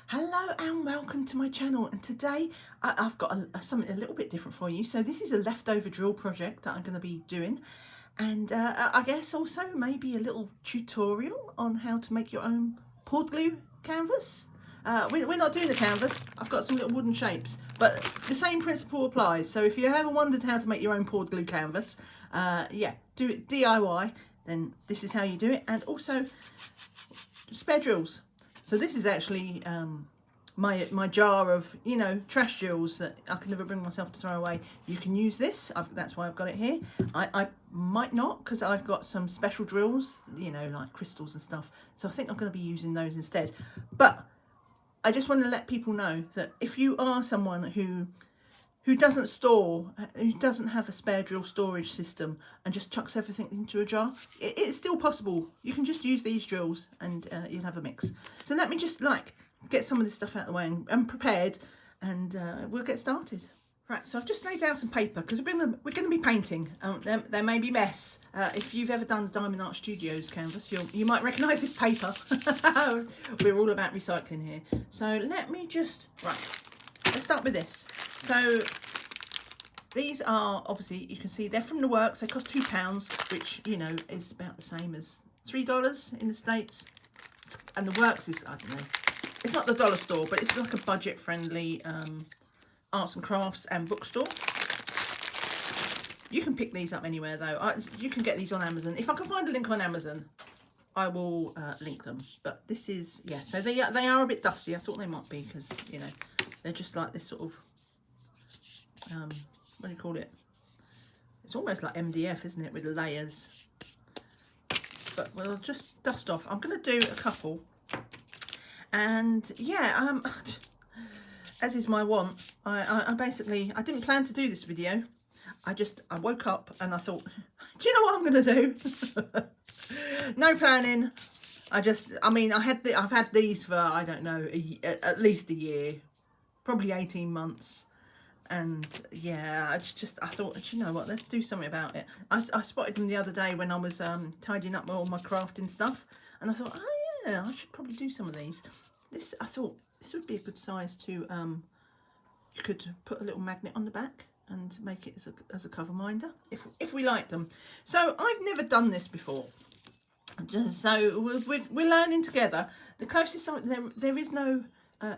Hello and welcome to my channel, and today I've got something a little bit different for you. So this is a leftover drill project that I'm going to be doing, and I guess also maybe a little tutorial on how to make your own poured glue canvas. We're not doing the canvas, I've got some little wooden shapes, but the same principle applies. So if you ever wondered how to make your own poured glue canvas, yeah, do it DIY, then this is how you do it. And also spare drills. So this is actually my jar of, you know, trash drills that I can never bring myself to throw away. You can use this, that's why I've got it here. I might not, because I've got some special drills, you know, like crystals and stuff. So I think I'm going to be using those instead. But I just want to let people know that if you are someone who doesn't have a spare drill storage system and just chucks everything into a jar, it's still possible. You can just use these drills and you'll have a mix. So let me just get some of this stuff out of the way and prepared, and we'll get started. Right, so I've just laid down some paper because we're going to be painting. There may be mess. If you've ever done the Diamond Art Studios canvas, you might recognise this paper. We're all about recycling here. So let me just, let's start with this. So these are, obviously, you can see they're from the works. They cost £2, which, you know, is about the same as $3 in the States. And the works is, I don't know, it's not the dollar store, but it's like a budget-friendly arts and crafts and bookstore. You can pick these up anywhere, though. You can get these on Amazon. If I can find a link on Amazon, I will link them. But this is, yeah, so they are a bit dusty. I thought they might be because, you know, they're just like this sort of, what do you call it? It's almost like MDF, isn't it, with layers? But we'll just dust off. I'm going to do a couple. And yeah, as is my want, I basically, I didn't plan to do this video. I woke up and I thought, do you know what I'm going to do? No planning. I mean, I've had these for, I don't know, at least a year, probably 18 months. And yeah, I thought, you know what, let's do something about it. I spotted them the other day when I was tidying up all my crafting stuff, and I thought, oh yeah, I should probably do some of these. I thought this would be a good size to, you could put a little magnet on the back and make it as a cover minder if we like them. So I've never done this before, so we're learning together. The closest there is no.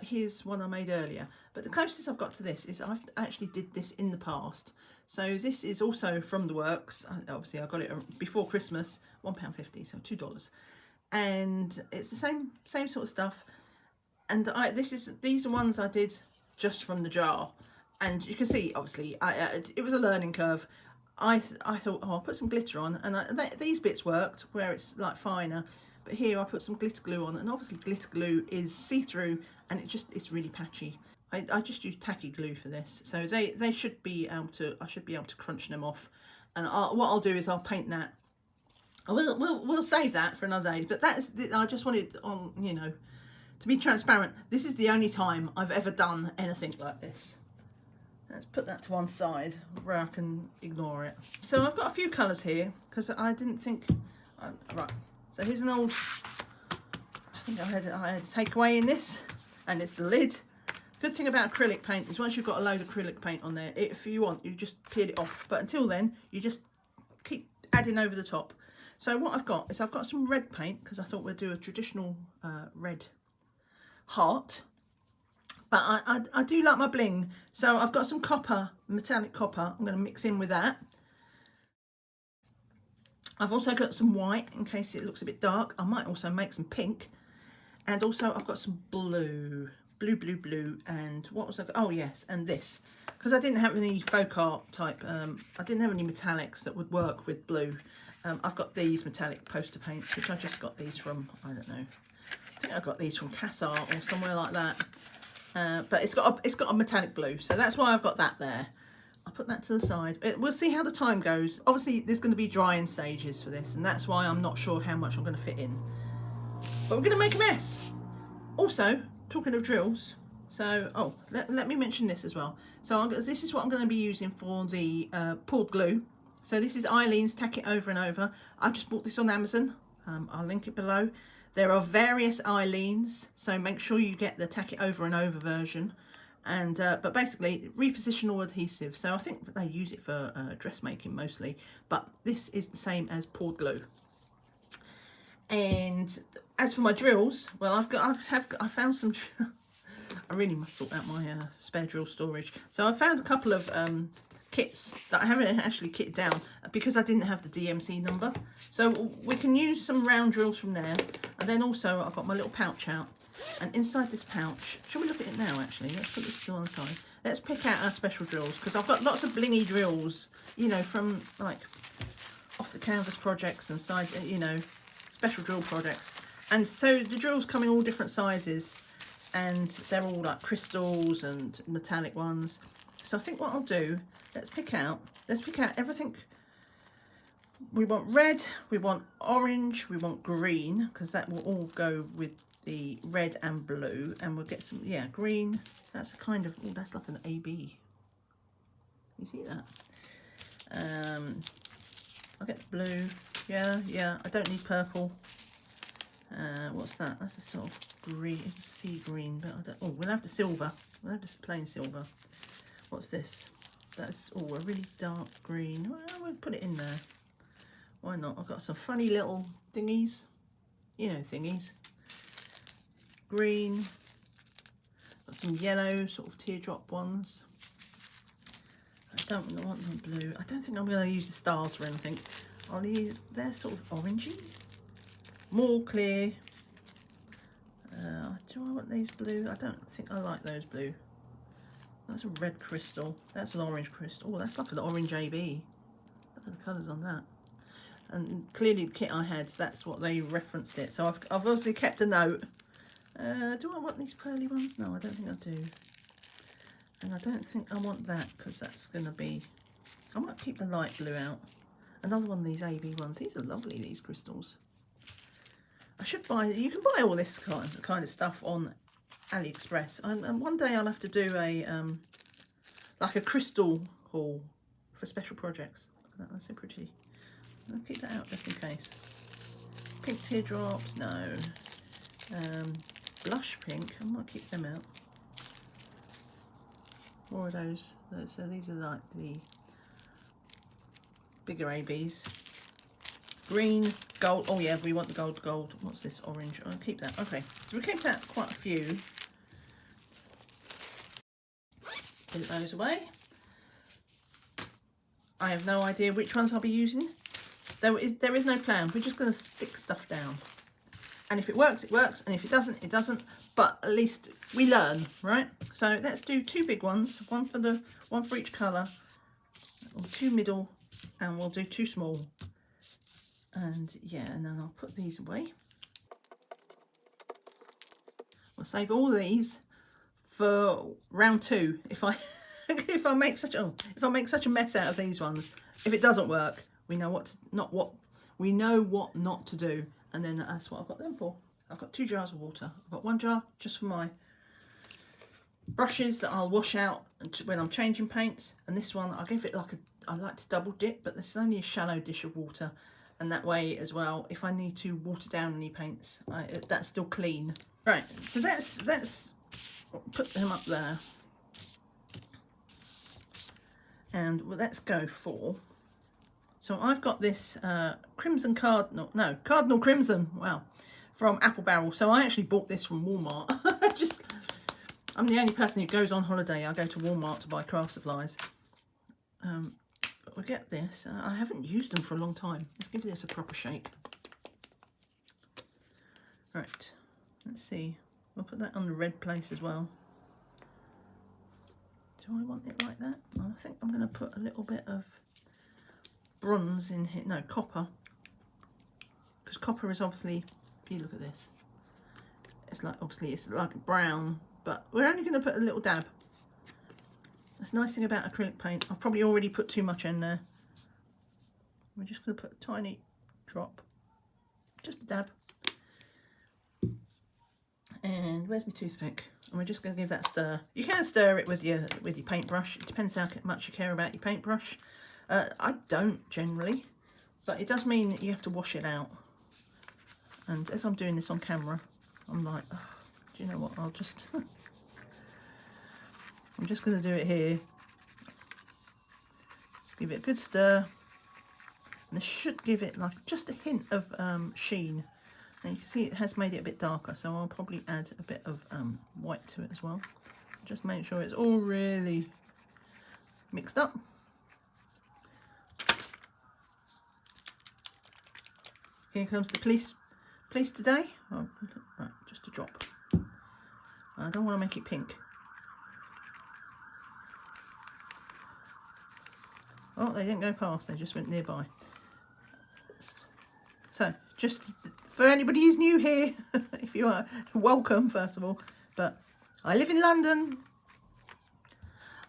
Here's one I made earlier, but the closest I've got to this is I've actually did this in the past. So this is also from the works. Obviously I got it before Christmas, £1.50, so $2, and it's the same sort of stuff. And these are ones I did just from the jar, and you can see obviously it was a learning curve. I thought, oh, I'll put some glitter on, and these bits worked where it's like finer. But here I put some glitter glue on, and obviously glitter glue is see-through, and it's really patchy. I just use tacky glue for this, so they should be able to, I should be able to crunch them off. And what I'll do is I'll paint that. We'll save that for another day. But I just wanted on, you know, to be transparent. This is the only time I've ever done anything like this. Let's put that to one side where I can ignore it. So I've got a few colours here because I didn't think. Right. So here's an old, I think I had a takeaway in this, and it's the lid. Good thing about acrylic paint is once you've got a load of acrylic paint on there, if you want, you just peel it off. But until then, you just keep adding over the top. So what I've got is some red paint, because I thought we'd do a traditional red heart. But I do like my bling. So I've got some copper, metallic copper. I'm going to mix in with that. I've also got some white in case it looks a bit dark. I might also make some pink. And also I've got some blue. And what was I got? Oh yes, and this. Because I didn't have any FolkArt type, I didn't have any metallics that would work with blue. I've got these metallic poster paints, which I just got these from, I don't know. I think I got these from Art or somewhere like that. But it's got a metallic blue, so that's why I've got that there. I'll put that to the side. We'll see how the time goes. Obviously, there's going to be drying stages for this, and that's why I'm not sure how much I'm going to fit in. But we're going to make a mess. Also, talking of drills, so, let me mention this as well. So this is what I'm going to be using for the poured glue. So this is Aleene's Tack It Over and Over. I just bought this on Amazon. I'll link it below. There are various Aleenes, so make sure you get the tack it over and over version. And but basically reposition all adhesive. So I think they use it for dressmaking mostly, but this is the same as poured glue. And as for my drills, well, I found some. I really must sort out my spare drill storage. So I found a couple of kits that I haven't actually kitted down because I didn't have the DMC number. So we can use some round drills from there. And then also I've got my little pouch out. And inside this pouch, shall we look at it now actually? Let's put this to one side. Let's pick out our special drills because I've got lots of blingy drills, you know, from like off the canvas projects and side, you know, special drill projects. And so the drills come in all different sizes and they're all like crystals and metallic ones. So I think what I'll do, let's pick out everything. We want red, we want orange, we want green, because that will all go with the red and blue. And we'll get some, yeah, green. That's a kind of, oh, that's like an AB. You see that? I'll get the blue. Yeah, I don't need purple. What's that? That's a sort of green, sea green, but I don't, oh, we'll have the silver. We'll have this plain silver. What's this? That's, oh, a really dark green. Well, we'll put it in there. Why not? I've got some funny little thingies. You know, thingies. Green. Got some yellow, sort of teardrop ones. I don't want them blue. I don't think I'm going to use the stars for anything. I'll use, they're sort of orangey. More clear. Do I want these blue? I don't think I like those blue. That's a red crystal. That's an orange crystal. Oh, that's like an orange AB. Look at the colours on that. And clearly the kit I had, that's what they referenced it. So I've obviously kept a note. Do I want these pearly ones? No, I don't think I do. And I don't think I want that because that's going to be... I might keep the light blue out. Another one of these AB ones. These are lovely, these crystals. I should buy... You can buy all this kind of stuff on AliExpress. And one day I'll have to do a... like a crystal haul for special projects. Look at that, that's so pretty. I'll keep that out just in case. Pink teardrops, no. Blush pink, I might keep them out. More of those. So these are like the bigger ABs. Green, gold. Oh yeah, we want the gold. What's this? Orange. I'll keep that. Okay, so we kept out quite a few. Put those away. I have no idea which ones I'll be using. There is no plan. We're just going to stick stuff down. And if it works, it works. And if it doesn't, it doesn't. But at least we learn, right? So let's do two big ones. One for each colour. Or two middle. And we'll do two small. And yeah, and then I'll put these away. We'll save all these for round 2. If I if I make such a mess out of these ones, if it doesn't work, we know what not to do, and then that's what I've got them for. I've got 2 jars of water. I've got 1 jar just for my brushes that I'll wash out when I'm changing paints, and this one I give it like I like to double dip, but this is only a shallow dish of water, and that way as well, if I need to water down any paints, that's still clean. Right, so let's put them up there, and let's go for. So I've got this Cardinal Crimson, wow, from Apple Barrel. So I actually bought this from Walmart. I'm the only person who goes on holiday. I go to Walmart to buy craft supplies. But we get this. I haven't used them for a long time. Let's give this a proper shake. Right, let's see. We'll put that on the red place as well. Do I want it like that? Well, I think I'm going to put a little bit of bronze in here, no, copper, because copper is obviously, if you look at this, it's like, obviously it's like brown, but we're only going to put a little dab. That's the nice thing about acrylic paint. I've probably already put too much in there. We're just going to put a tiny drop, just a dab. And where's my toothpick? And we're just going to give that a stir. You can stir it with your paintbrush. It depends how much you care about your paintbrush. I don't generally, but it does mean that you have to wash it out. And as I'm doing this on camera, I'm like, oh, do you know what, I'll just, I'm just going to do it here. Just give it a good stir. And this should give it like just a hint of sheen. And you can see it has made it a bit darker, so I'll probably add a bit of white to it as well. Just make sure it's all really mixed up. Here comes the police today. Oh, right, just a drop. I don't want to make it pink. Oh, they didn't go past, they just went nearby. So, just for anybody who's new here, if you are, welcome first of all. But I live in London.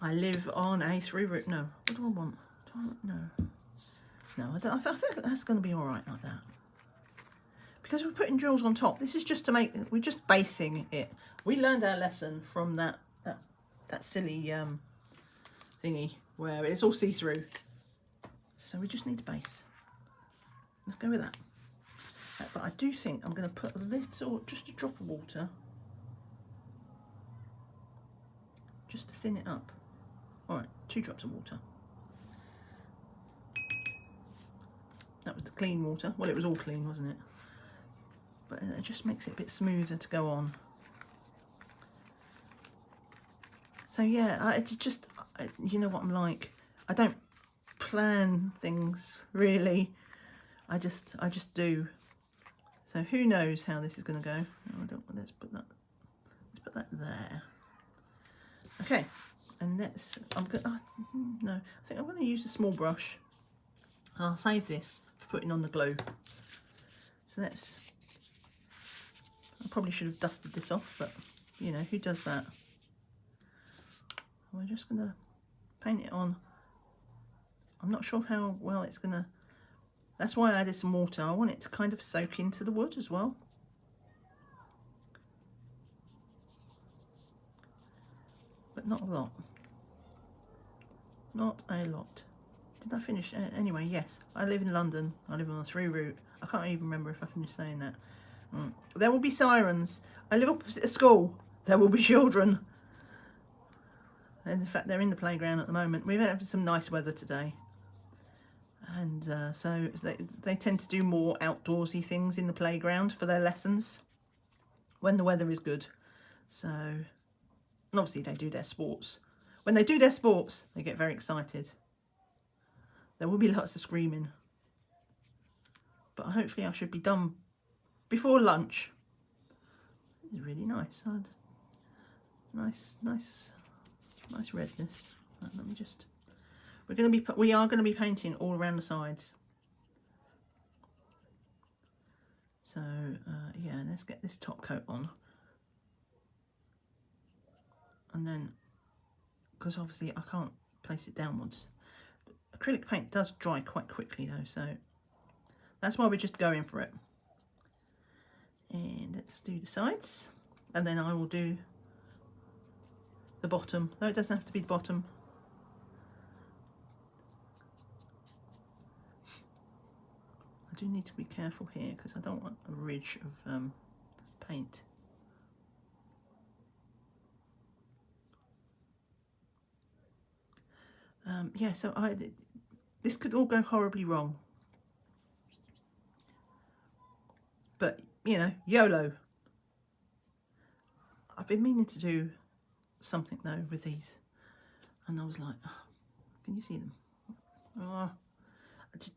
I live on a 3 route. No, what do I want? No, I don't. I think that's going to be all right like that. Because we're putting drills on top. This is just to make. We're just basing it. We learned our lesson from that silly thingy where it's all see-through. So we just need a base. Let's go with that. But I do think I'm going to put a little, just a drop of water, just to thin it up. All right, 2 drops of water. That was the clean water. Well, it was all clean, wasn't it? But it just makes it a bit smoother to go on. So yeah, you know what I'm like. I don't plan things really. I just do. So who knows how this is going to go? Oh, I don't. Let's put that there. Okay, and let's. I'm gonna. No, I think I'm going to use a small brush. I'll save this for putting on the glue. So let's. I probably should have dusted this off, but you know who does that. We're just going to paint it on. I'm not sure how well it's going to. That's why I added some water. I want it to kind of soak into the wood as well. But not a lot. Not a lot. Did I finish? Anyway, yes. I live in London. I live on a 3 route. I can't even remember if I finished saying that. There will be sirens. I live opposite a school. There will be children. And in fact, they're in the playground at the moment. We've had some nice weather today. And so they tend to do more outdoorsy things in the playground for their lessons when the weather is good. So, and obviously they do their sports. When they do their sports, they get very excited. There will be lots of screaming. But hopefully I should be done before lunch. It's really nice. Nice redness. Right, let me just. We are going to be painting all around the sides. So yeah, let's get this top coat on, and then because obviously I can't place it downwards. Acrylic paint does dry quite quickly though, so that's why we're just going for it. And let's do the sides, and then I will do the bottom. No, it doesn't have to be the bottom. I do need to be careful here because I don't want a ridge of paint. Yeah, so this could all go horribly wrong. But, you know, YOLO. I've been meaning to do something though with these. And I was like, oh, can you see them? Oh,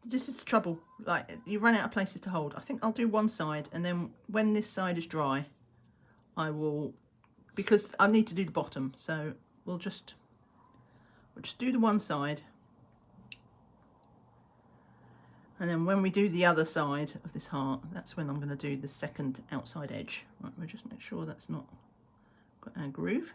this is the trouble. Like, you run out of places to hold. I think I'll do one side, and then when this side is dry, I will, because I need to do the bottom. So we'll just do the one side. And then when we do the other side of this heart, that's when I'm going to do the second outside edge. Right, we'll just make sure that's not got our groove.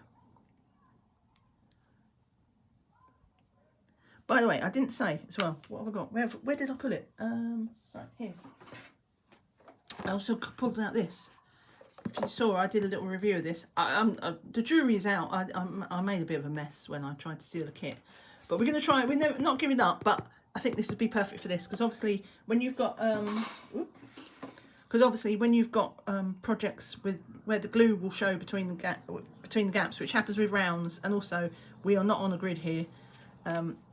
By the way, I didn't say as well, what have I got? Where did I pull it? Right, here. I also pulled out this. If you saw, I did a little review of this. The jury is out. I made a bit of a mess when I tried to steal a kit. But we're going to try it. We're not giving up, but I think this would be perfect for this. Because obviously, when you've got... because obviously when you've got projects with where the glue will show between the gaps, which happens with rounds, and also we are not on a grid here,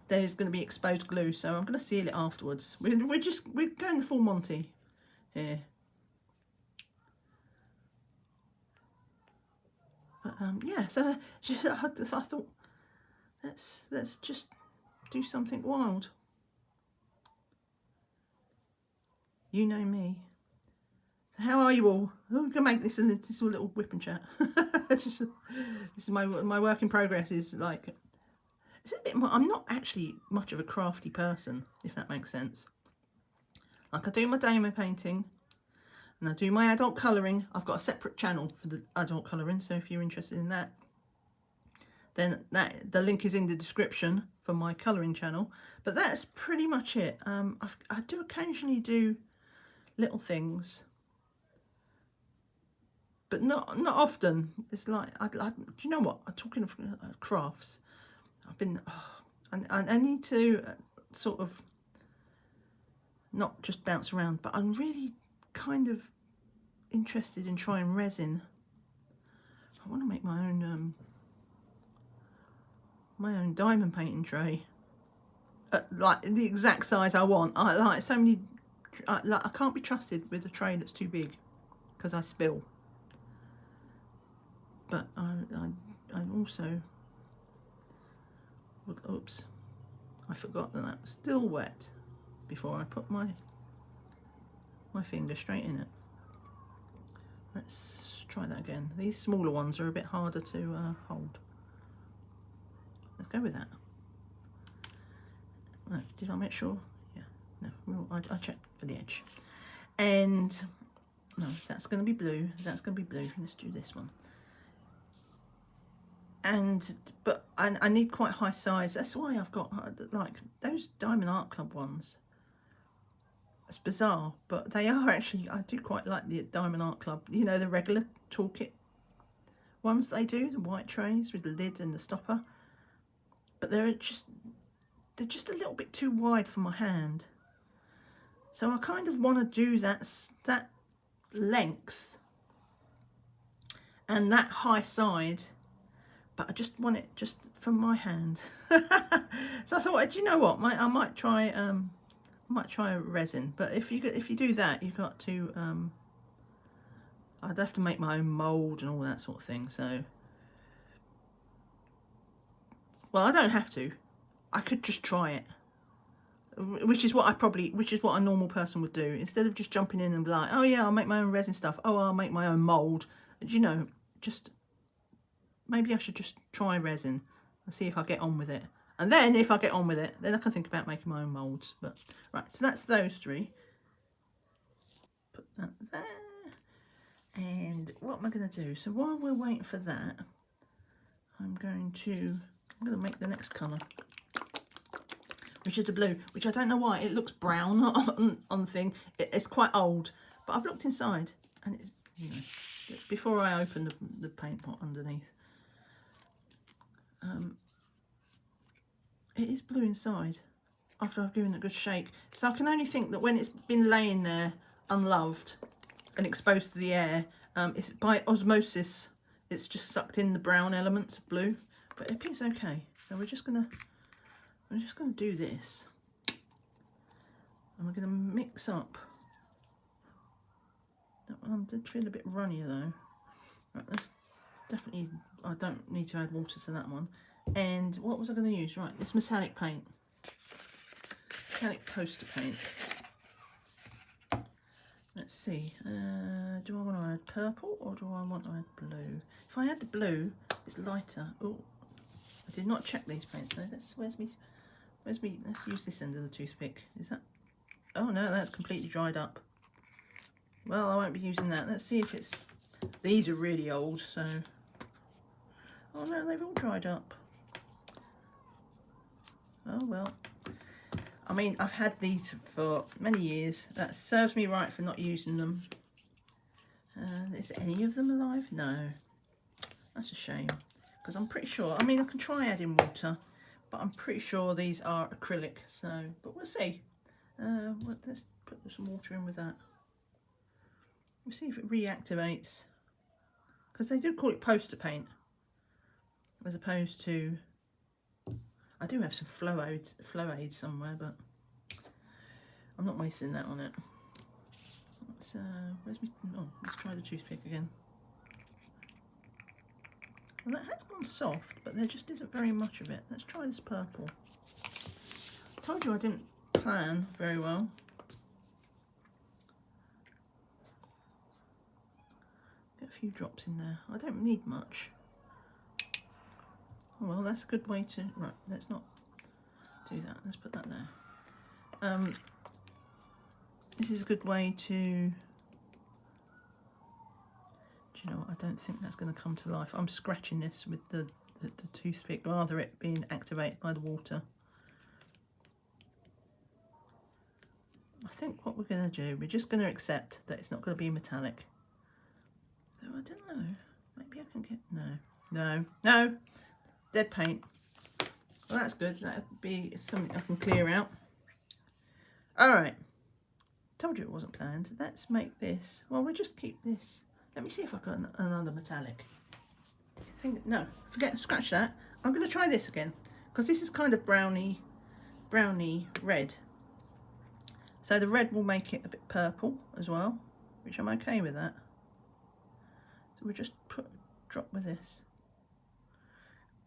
there's going to be exposed glue, so I'm going to seal it afterwards. We're going the full Monty here. But yeah, so I thought let's just do something wild. You know me. So how are you all? I'm gonna make this a little whip and chat. This is my work in progress. Is like, it's a bit more. I'm not actually much of a crafty person, if that makes sense. Like, I do my demo painting, and I do my adult colouring. I've got a separate channel for the adult colouring, so if you're interested in that, then the link is in the description for my colouring channel. But that's pretty much it. I do occasionally do little things, but not often. It's like, do you know what? I'm talking of crafts. I've been, I need to sort of not just bounce around, but I'm really kind of interested in trying resin. I want to make my own diamond painting tray, like the exact size I want. I like so many. I can't be trusted with a tray that's too big because I spill. But I also, oops, I forgot that was still wet before I put my finger straight in it. Let's try that again. These smaller ones are a bit harder to hold. Let's go with that. Right, did I make sure? Yeah, no, I checked for the edge. And no, that's going to be blue. That's going to be blue. Let's do this one. But I need quite high size. That's why I've got like those Diamond Art Club ones. It's bizarre, but they are actually, I do quite like the Diamond Art Club. You know, the regular toolkit ones they do, the white trays with the lid and the stopper. But they're just a little bit too wide for my hand. So I kind of want to do that length and that high side, but I just want it just for my hand. So I thought, do you know what? I might try resin. But if you do that, you've got to I'd have to make my own mould and all that sort of thing. So, well, I don't have to. I could just try it, which is what a normal person would do, instead of just jumping in and be like, oh yeah, I'll make my own resin stuff. Oh, I'll make my own mould. You know, just maybe I should just try resin and see if I get on with it. And then if I get on with it, then I can think about making my own moulds. But right, so that's those three. Put that there. And what am I going to do? So while we're waiting for that, I'm going to make the next colour, which is the blue, which I don't know why it looks brown on the thing. It's quite old, but I've looked inside, and it's, you know, before I open the paint pot underneath, it is blue inside after I've given it a good shake. So I can only think that when it's been laying there unloved and exposed to the air, it's by osmosis, it's just sucked in the brown elements of blue, but it appears okay. So we're just gonna do this, and we're gonna mix up. That one did feel a bit runny though. Right, that's definitely, I don't need to add water to that one. And what was I going to use? Right, this metallic paint, metallic poster paint. Let's see, do I want to add purple or do I want to add blue? If I add the blue, it's lighter. Oh, I did not check these paints though. Where's me, let's use this end of the toothpick. Is that, oh no, that's completely dried up. Well, I won't be using that. Let's see if it's, these are really old, so, oh no, they've all dried up. Oh well, I mean, I've had these for many years. That serves me right for not using them. Is any of them alive? No, that's a shame, because I'm pretty sure, I mean, I can try adding water, but I'm pretty sure these are acrylic, so, but we'll see. Let's put some water in with that. We'll see if it reactivates, because they do call it poster paint as opposed to, I do have some flow aids somewhere, but I'm not wasting that on it. Let's where's me? Oh, let's try the toothpick again. Well, that has gone soft, but there just isn't very much of it. Let's try this purple. I told you I didn't plan very well. Get a few drops in there. I don't need much. Oh, well, that's a good way to... Right, let's not do that. Let's put that there. This is a good way to... You know, I don't think that's going to come to life. I'm scratching this with the toothpick, rather it being activated by the water. I think what we're going to do, we're just going to accept that it's not going to be metallic. Though I don't know. Maybe I can get... No. Dead paint. Well, that's good. That would be something I can clear out. All right. Told you it wasn't planned. Let's make this... Well, we'll just keep this... Let me see if I've got another metallic. No, scratch that. I'm going to try this again, because this is kind of browny red. So the red will make it a bit purple as well, which I'm okay with that. So we'll just drop with this.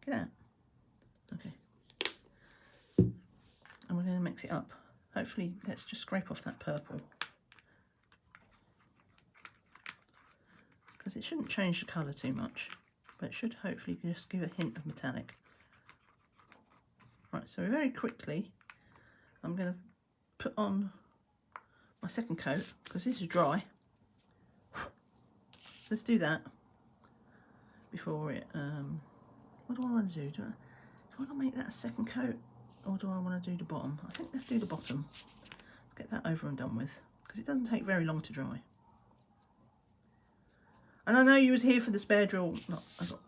Get out. Okay. And we're going to mix it up. Hopefully, let's just scrape off that purple. It shouldn't change the colour too much, but it should hopefully just give a hint of metallic. Right, so very quickly I'm going to put on my second coat, because this is dry. Let's do that before it... what do I want to do? Do I want to make that a second coat, or do I want to do the bottom? I think let's do the bottom. Let's get that over and done with, because it doesn't take very long to dry. And I know you was here for the spare drill. No, I've got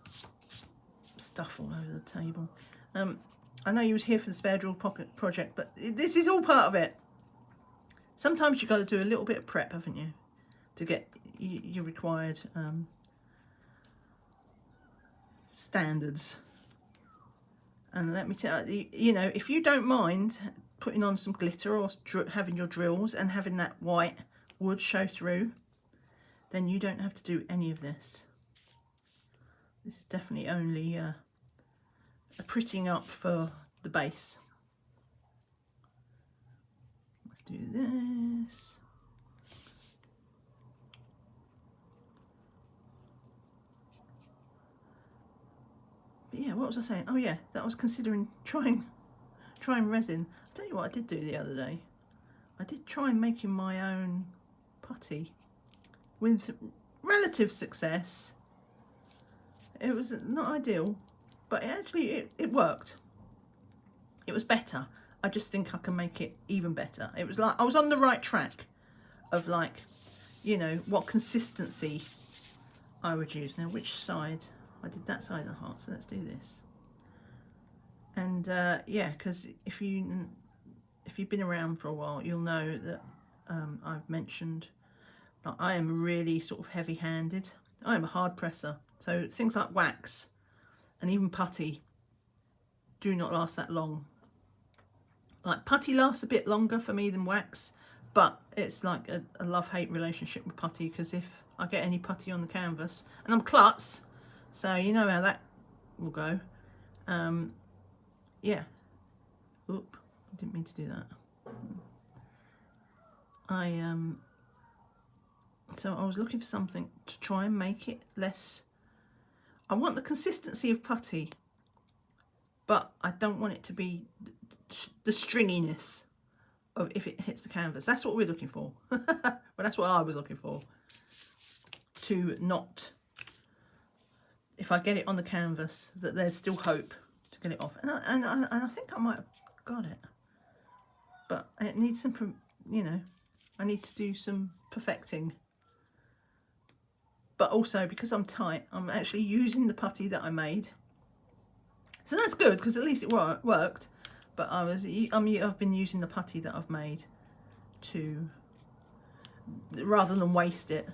stuff all over the table. I know you was here for the spare drill pocket project, but this is all part of it. Sometimes you've got to do a little bit of prep, haven't you, to get your required standards. And let me tell you, you know, if you don't mind putting on some glitter or having your drills and having that white wood show through, then you don't have to do any of this. This is definitely only a prettying up for the base. Let's do this. But yeah, what was I saying? Oh yeah, that was considering trying resin. I'll tell you what I did do the other day. I did try making my own putty with relative success. It was not ideal, but it worked. It was better. I just think I can make it even better. It was like I was on the right track of, like, you know, what consistency I would use. Now, which side? I did that side of the heart, so let's do this. And yeah, because if you've been around for a while, you'll know that I've mentioned that I am really sort of heavy-handed. I am a hard presser, so things like wax and even putty do not last that long. Like, putty lasts a bit longer for me than wax, but it's like a love-hate relationship with putty, because if I get any putty on the canvas, and I'm klutz, so you know how that will go. Yeah. Oop, I didn't mean to do that. So I was looking for something to try and make it less... I want the consistency of putty, but I don't want it to be the stringiness of if it hits the canvas. That's what we're looking for. Well, that's what I was looking for. To not... If I get it on the canvas, that there's still hope to get it off. And I think I might have got it. But it needs some, you know, I need to do some perfecting. But also, because I'm tight, I'm actually using the putty that I made. So that's good, because at least it worked. But I've been using the putty that I've made to, rather than waste it.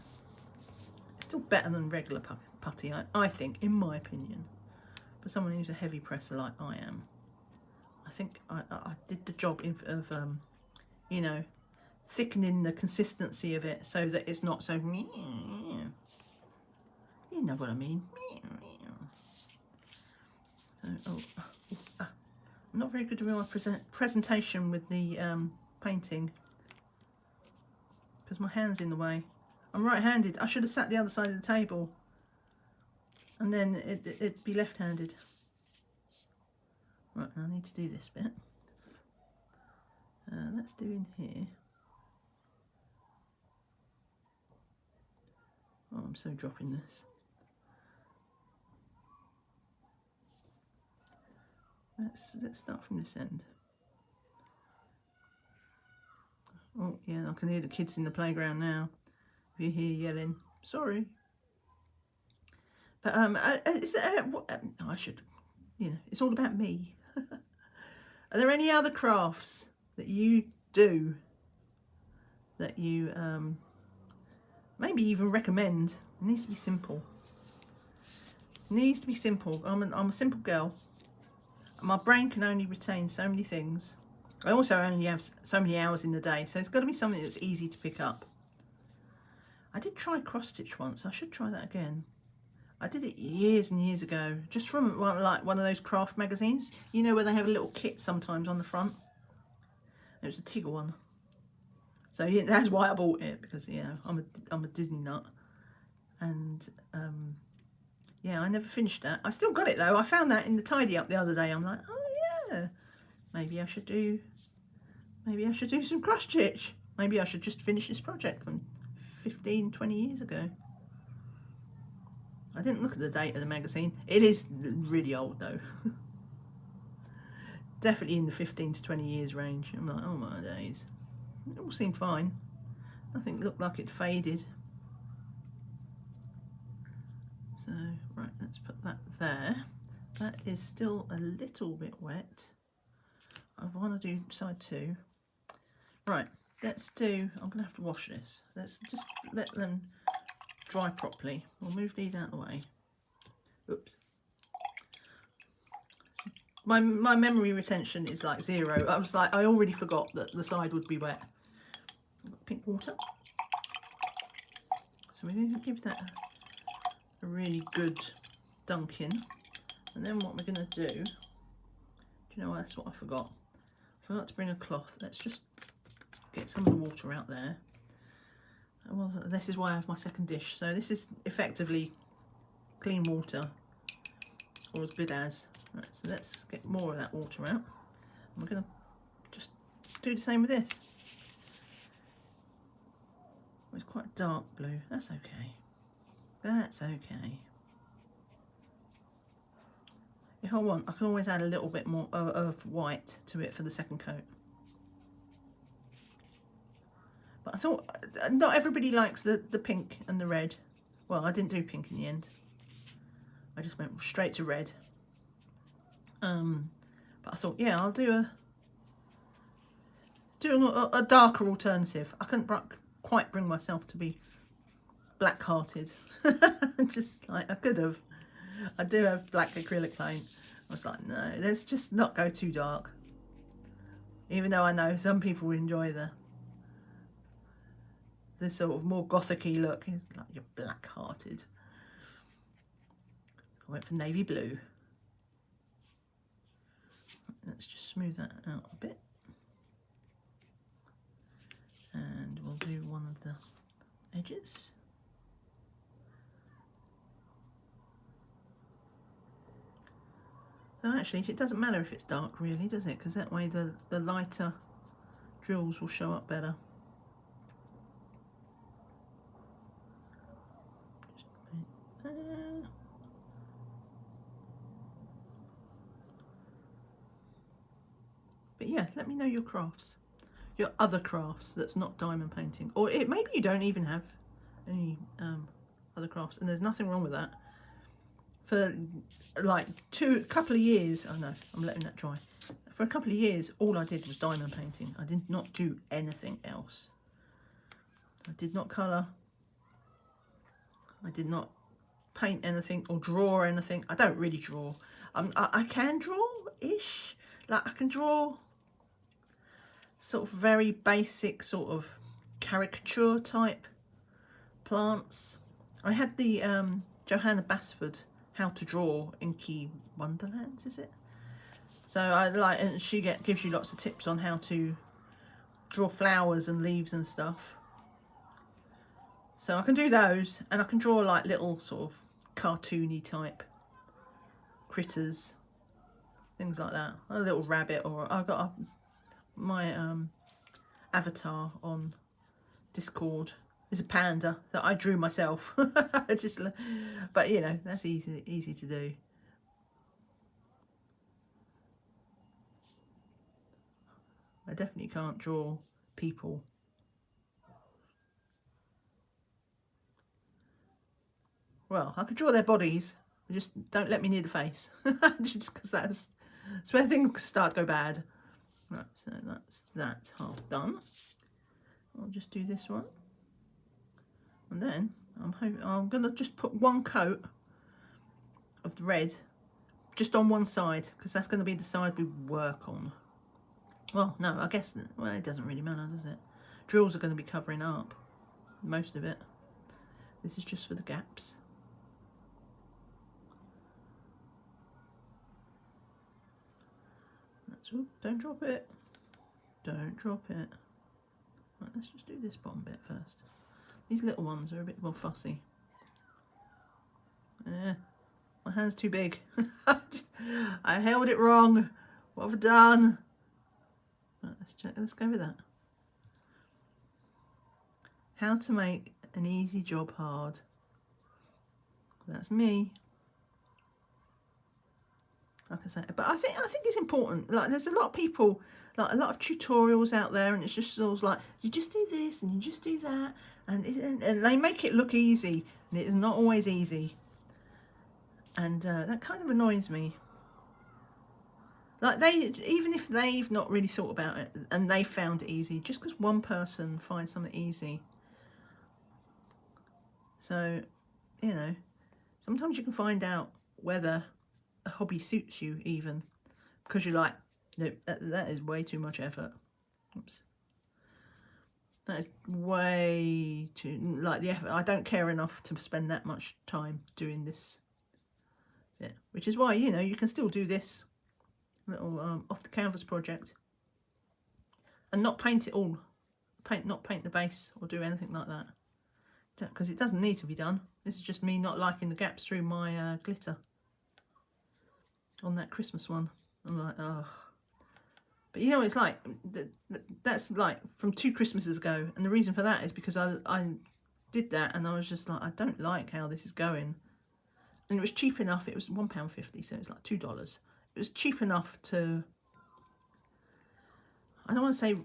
Still better than regular putty, I think, in my opinion. For someone who's a heavy presser like I am, I think I did the job of you know, thickening the consistency of it so that it's not so, you know what I mean. So, I'm not very good at my presentation with the painting because my hand's in the way. I'm right-handed. I should have sat the other side of the table and then it'd be left-handed. Right, I need to do this bit. Let's do in here. Oh, I'm so dropping this. Let's start from this end. Oh yeah, I can hear the kids in the playground now. If you hear yelling, sorry. But I should, you know, it's all about me. Are there any other crafts that you do that you maybe even recommend? It needs to be simple. It needs to be simple. I'm a simple girl. My brain can only retain so many things. I also only have so many hours in the day, so it's got to be something that's easy to pick up. I did try cross stitch once. I should try that again. I did it years and years ago, just from like one of those craft magazines, you know, where they have a little kit sometimes on the front. It was a Tigger one, so yeah, that's why I bought it, because you know I'm a Disney nut, and yeah, I never finished that. I still got it though. I found that in the tidy up the other day. I'm like, oh yeah, maybe I should do some cross stitch. Maybe I should just finish this project from 15, 20 years ago. I didn't look at the date of the magazine. It is really old though. Definitely in the 15 to 20 years range. I'm like, oh my days. It all seemed fine. Nothing looked like it faded. So, right, let's put that there. That is still a little bit wet. I want to do side 2. Right, let's do, I'm going to have to wash this. Let's just let them dry properly. We'll move these out of the way. Oops. My memory retention is like 0. I was like, I already forgot that the side would be wet. I've got pink water. So we're going to give that a really good dunking. And then what we're going to do you know what, that's what I forgot. I forgot to bring a cloth. Let's just get some of the water out there. Well, this is why I have my second dish. So this is effectively clean water, or as good as. Right, so let's get more of that water out. And we're going to just do the same with this. It's quite dark blue. That's okay. That's okay. If I want, I can always add a little bit more of white to it for the second coat. But I thought not everybody likes the pink and the red. Well, I didn't do pink in the end. I just went straight to red. But I thought, yeah, I'll do a darker alternative. I couldn't quite bring myself to be black-hearted. Just like I could have. I do have black acrylic paint. I was like, no, let's just not go too dark. Even though I know some people enjoy the sort of more gothic-y look. It's like you're black-hearted. I went for navy blue. Let's just smooth that out a bit. And we'll do one of the edges. So actually, it doesn't matter if it's dark really, does it? Because that way the lighter drills will show up better. But yeah, let me know your crafts, your other crafts that's not diamond painting, or maybe you don't even have any other crafts, and there's nothing wrong with that. For like a couple of years, oh no, I'm letting that dry. For a couple of years, all I did was diamond painting. I did not do anything else. I did not colour. I did not paint anything or draw anything. I don't really draw. I can draw-ish. Like I can draw sort of very basic sort of caricature type plants. I had the Johanna Basford How to Draw Inky Wonderlands, is it? So I like, and she gives you lots of tips on how to draw flowers and leaves and stuff. So I can do those, and I can draw like little sort of cartoony type critters, things like that. A little rabbit, or I got my avatar on Discord is a panda that I drew myself. But you know, that's easy to do. I definitely can't draw people. Well, I could draw their bodies, just don't let me near the face. Just because that's where things start to go bad. Right, so that's half done. I'll just do this one. And then I'm going to just put one coat of the red just on one side, because that's going to be the side we work on. Well, no, I guess, well, it doesn't really matter, does it? Drills are going to be covering up most of it. This is just for the gaps. That's all. Don't drop it. Don't drop it. Right, let's just do this bottom bit first. These little ones are a bit more fussy. My hand's too big. I held it wrong. What have I done? Right, let's go with that. How to make an easy job hard. That's me. Like I say, but I think it's important. Like, there's a lot of people, like a lot of tutorials out there, and it's just sort of like, you just do this and you just do that, and they make it look easy, and it is not always easy, and that kind of annoys me. Like, even if they've not really thought about it and they found it easy, just because one person finds something easy. So, you know, sometimes you can find out whether a hobby suits you, even because you're like, no, that is way too much effort. Oops. That is way too, like, the effort. I don't care enough to spend that much time doing this. Yeah, which is why, you know, you can still do this little off the canvas project and not paint it all, not paint the base or do anything like that, because it doesn't need to be done. This is just me not liking the gaps through my glitter on that Christmas one. I'm like, oh. But you know, it's like, that's like from 2 Christmases ago, and the reason for that is because I did that, and I was just like, I don't like how this is going. And it was cheap enough. It was £1.50, so it's like $2. It was cheap enough to, I don't want to say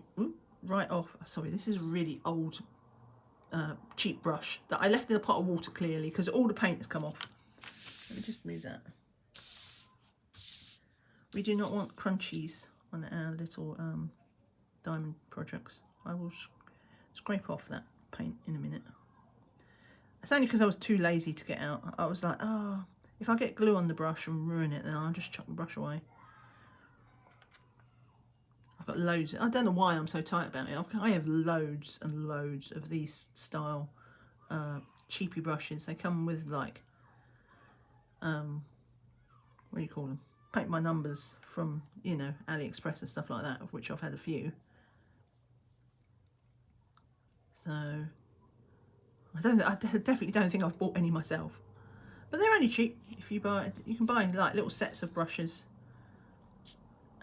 right off. Sorry, this is a really old, cheap brush that I left in a pot of water, clearly, because all the paint has come off. Let me just move that. We do not want crunchies on our little diamond projects. I will scrape off that paint in a minute. It's only because I was too lazy to get out. I was like, oh, if I get glue on the brush and ruin it, then I'll just chuck the brush away. I've got loads. I don't know why I'm so tight about it. I have loads and loads of these style cheapy brushes. They come with like, what do you call them? Paint my numbers from, you know, AliExpress and stuff like that, of which I've had a few. So I definitely don't think I've bought any myself, but they're only cheap. If you buy, you can buy like little sets of brushes,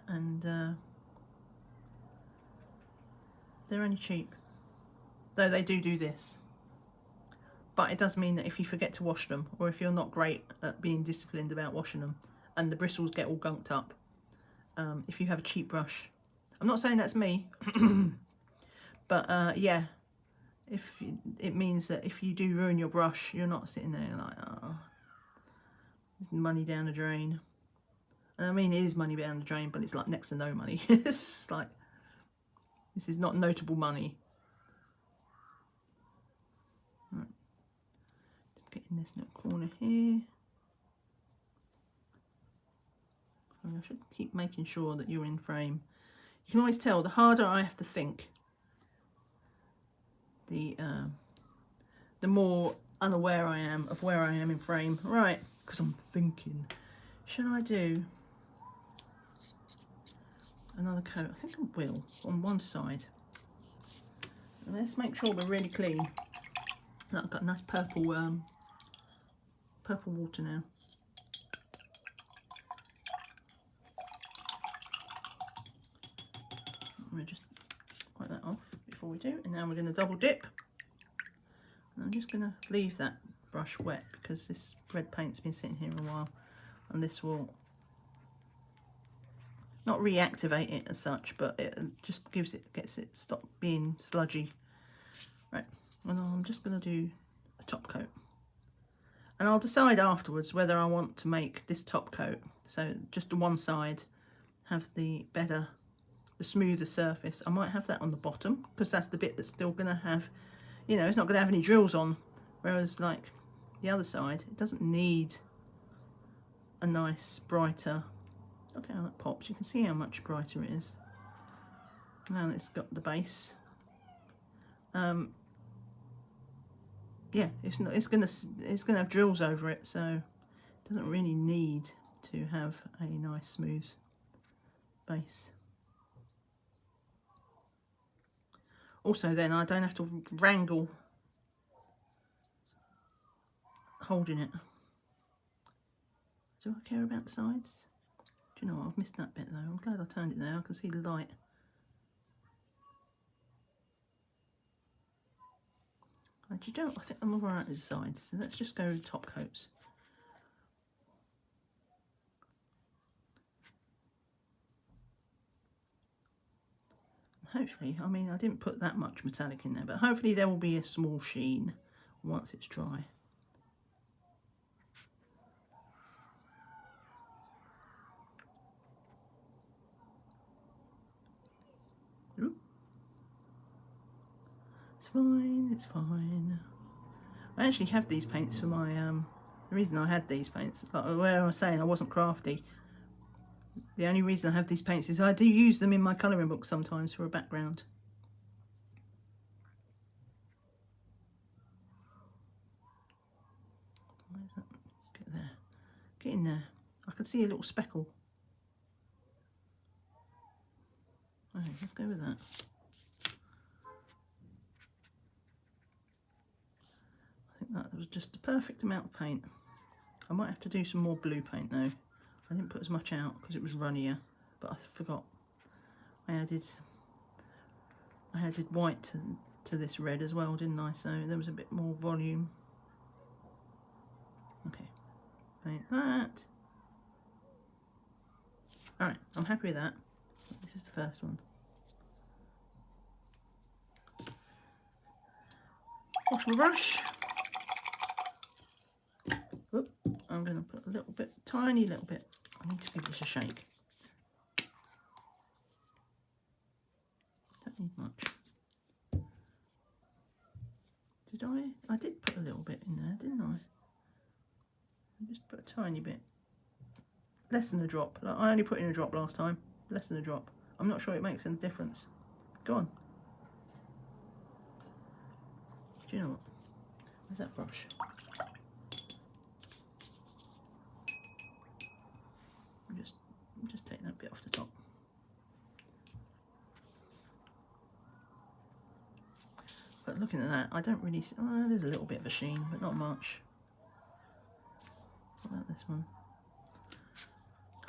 and they're only cheap. Though they do this, but it does mean that if you forget to wash them, or if you're not great at being disciplined about washing them, and the bristles get all gunked up, if you have a cheap brush, I'm not saying that's me, but yeah. It means that if you do ruin your brush, you're not sitting there like, oh, there's money down the drain. And I mean, it is money down the drain, but it's like next to no money. It's like, this is not notable money. Right. get in this little corner here. I should keep making sure that you're in frame. You can always tell, the harder I have to think, the more unaware I am of where I am in frame. Right, because I'm thinking, should I do another coat? I think I will, on one side. And let's make sure we're really clean. Look, I've got a nice purple, purple water now. I'm going to just wipe that off before we do. And now we're going to double dip. And I'm just going to leave that brush wet because this red paint's been sitting here a while. And this will not reactivate it as such, but it just gets it stop being sludgy. Right, and I'm just going to do a top coat. And I'll decide afterwards whether I want to make this top coat, so just the one side, have the smoother surface. I might have that on the bottom, because that's the bit that's still going to have, you know, it's not going to have any drills on. Whereas like the other side, it doesn't need a nice brighter, look how that pops. You can see how much brighter it is. Now it's got the base. Yeah, it's gonna have drills over it, so it doesn't really need to have a nice smooth base. Also then I don't have to wrangle holding it. Do I care about the sides? Do you know what, I've missed that bit though. I'm glad I turned it there, I can see the light. You don't, I think I'm alright with the sides, so let's just go top coats. Hopefully, I mean, I didn't put that much metallic in there, but hopefully there will be a small sheen once it's dry. Ooh. It's fine, it's fine. I actually have these paints for my, the reason I had these paints, like where I was saying I wasn't crafty, the only reason I have these paints is I do use them in my colouring book sometimes for a background. Where's that? Get there. Get in there. I can see a little speckle. Okay, let's go with that. I think that was just the perfect amount of paint. I might have to do some more blue paint though. I didn't put as much out because it was runnier, but I forgot. I added white to this red as well, didn't I? So there was a bit more volume. Okay, paint that. All right, I'm happy with that. This is the first one. Wash my brush. Oop, I'm going to put a little bit, tiny little bit. I need to give this a shake. Don't need much. Did I? I did put a little bit in there, didn't I? I just put a tiny bit. Less than a drop. Like, I only put in a drop last time. Less than a drop. I'm not sure it makes any difference. Go on. Do you know what? Where's that brush? Just take that bit off the top. But looking at that, I don't really see, oh, there's a little bit of a sheen, but not much. What about this one?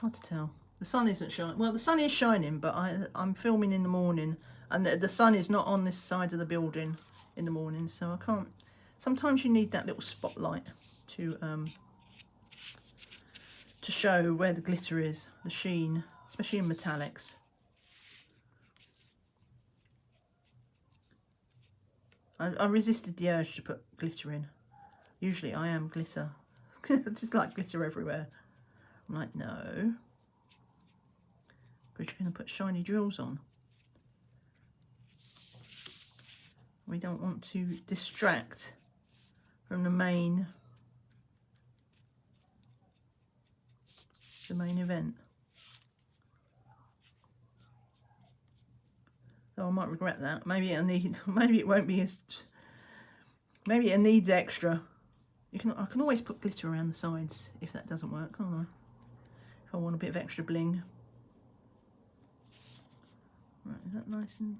Hard to tell. The sun isn't shining. Well, the sun is shining, but I'm filming in the morning, and the sun is not on this side of the building in the morning, so I can't. Sometimes you need that little spotlight to show where the glitter is, the sheen, especially in metallics. I resisted the urge to put glitter in. Usually I am glitter. Just like glitter everywhere. I'm like, no. Because you're going to put shiny drills on. We don't want to distract from the main the main event. So I might regret that. Maybe maybe it won't be as, maybe it needs extra. I can always put glitter around the sides if that doesn't work, can't I? If I want a bit of extra bling. Right, is that nice and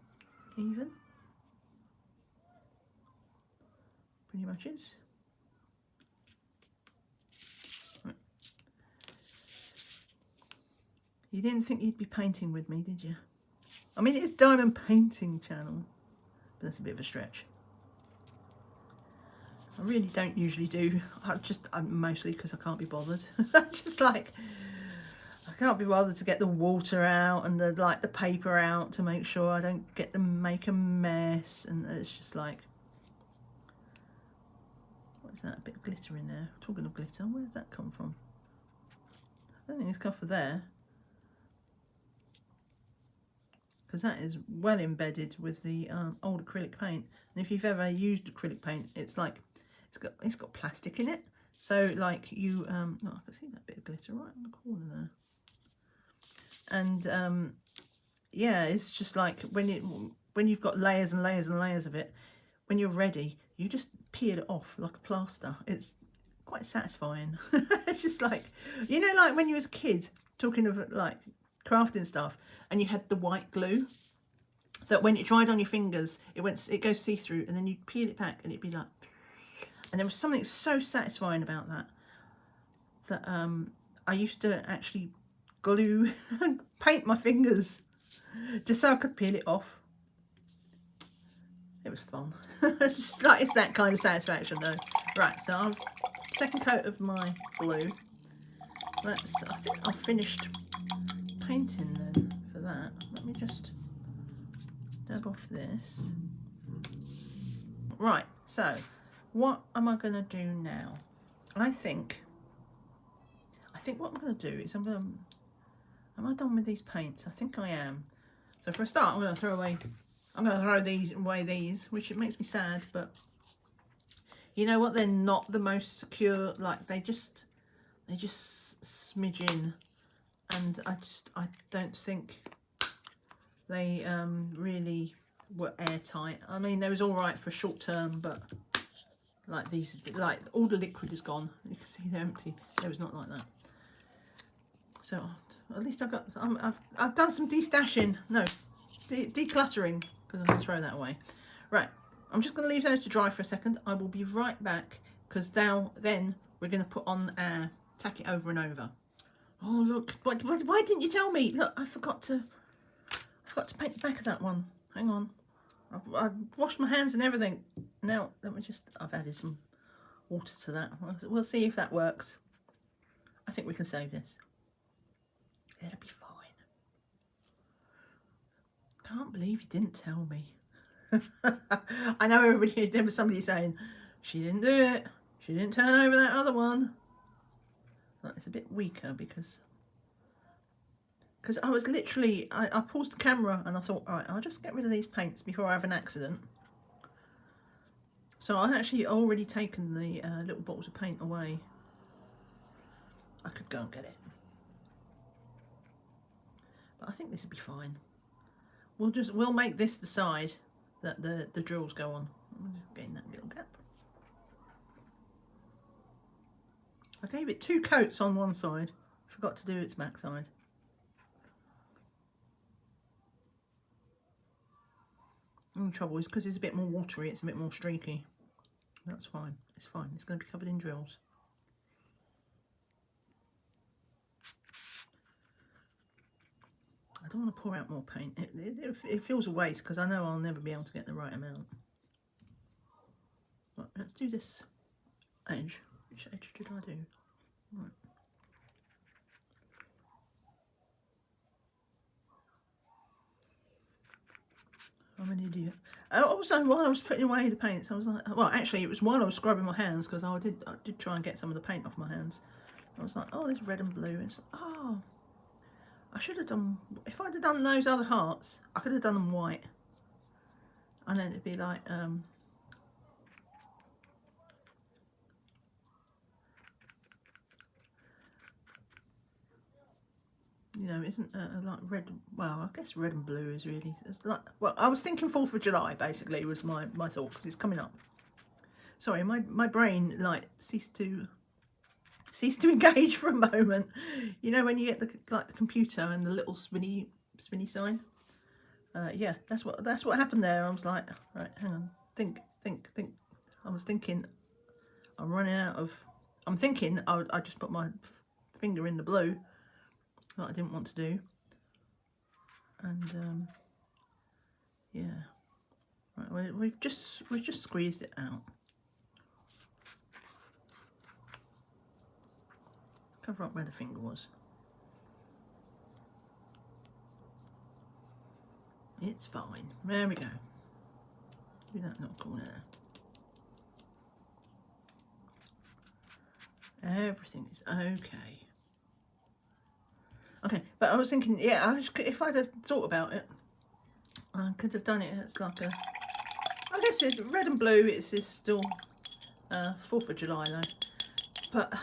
even? Pretty much is. Right. You didn't think you'd be painting with me, did you? I mean, it's Diamond Painting Channel, but that's a bit of a stretch. I really don't usually do. Mostly because I can't be bothered. Just like, I can't be bothered to get the water out and the paper out to make sure I don't make a mess. And it's just like, what is that? A bit of glitter in there. Talking of glitter, where does that come from? I don't think it's come from there, because that is well embedded with the old acrylic paint. And if you've ever used acrylic paint, it's like it's got plastic in it. So like you, I can see that bit of glitter right in the corner there. And yeah, it's just like when you've got layers and layers and layers of it, when you're ready, you just peel it off like a plaster. It's quite satisfying. It's just like, you know, like when you was a kid, talking of like crafting stuff, and you had the white glue that when it dried on your fingers, it goes see-through, and then you peel it back and it'd be like, and there was something so satisfying about that I used to actually glue and paint my fingers just so I could peel it off. It was fun. It's just like, it's that kind of satisfaction though. Right, so I've second coat of my blue. I think I've finished painting then for that. Let me just dab off this. Right, so what am I going to do now? I think what I'm going to do is am I done with these paints? I think I am. So for a start, I'm going to throw these away, which it makes me sad, but you know what? They're not the most secure. Like they just smidge in, and I don't think they really were airtight. I mean, they was all right for short term, but like these, like all the liquid is gone. You can see they're empty. It was not like that. So at least I've done some decluttering, because I'm going to throw that away. Right, I'm just going to leave those to dry for a second. I will be right back, because then we're going to put on our tack it over and over. Oh look, why didn't you tell me? Look, I forgot to paint the back of that one. Hang on, I've washed my hands and everything. Now I've added some water to that. We'll see if that works. I think we can save this. It'll be fine. Can't believe you didn't tell me. I know there was somebody saying, she didn't do it. She didn't turn over that other one. But it's a bit weaker because I was literally, I paused the camera and I thought, all right, I'll just get rid of these paints before I have an accident. So I've actually already taken the little bottles of paint away. I could go and get it. But I think this will be fine. We'll make this the side that the drills go on. I'm just getting that little gap. I gave it 2 coats on one side. Forgot to do its back side. The only trouble is because it's a bit more watery, it's a bit more streaky. That's fine. It's fine. It's going to be covered in drills. I don't want to pour out more paint. It feels a waste because I know I'll never be able to get the right amount. Right, let's do this edge. Which edge did I do? Right. I'm an idiot. Also, while I was putting away the paints, I was like, well, actually, it was while I was scrubbing my hands, because I did try and get some of the paint off my hands. I was like, oh, there's red and blue. It's oh, I should have done. If I'd have done those other hearts, I could have done them white, and then it'd be like you know, isn't like red. Well, I guess red and blue is really. It's like, well, I was thinking 4th of July basically was my thought, because it's coming up. Sorry, my brain like ceased to engage for a moment. You know, when you get the computer and the little spinny sign. Yeah, that's what happened there. I was like, right, hang on, think. I was thinking, I'm running out of. I'm thinking I just put my finger in the blue that I didn't want to do, and yeah, right, we've just squeezed it out. Cover up where the finger was. It's fine. There we go. Do that little corner there. Everything is okay. Okay, but I was thinking, yeah, if I'd have thought about it, I could have done it. It's like a, I guess it's red and blue. It's still 4th of July though. But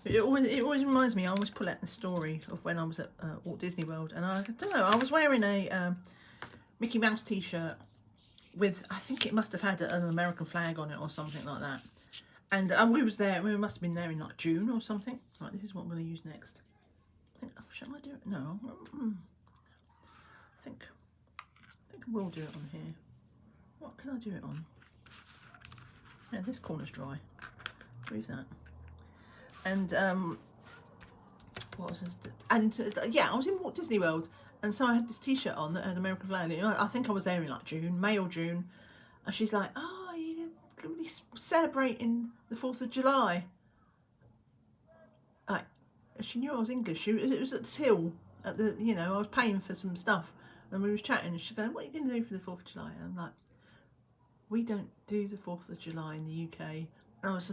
it always reminds me. I always pull out the story of when I was at Walt Disney World, and I don't know. I was wearing a Mickey Mouse T-shirt with, I think it must have had an American flag on it or something like that. And we was there. We must have been there in like June or something. Right, this is what I'm going to use next. I think, shall I do it? No. I think I will do it on here. What can I do it on? Yeah, this corner's dry. Move that. And what was this? And yeah, I was in Walt Disney World, and so I had this T-shirt on that had American flag. I think I was there in like May or June, and she's like, "Oh, you're going to be celebrating the 4th of July." She knew I was English. It was at the till, at the, you know, I was paying for some stuff, and we was chatting, and she's going, "What are you going to do for the 4th of July?" And I'm like, "We don't do the 4th of July in the UK." And I was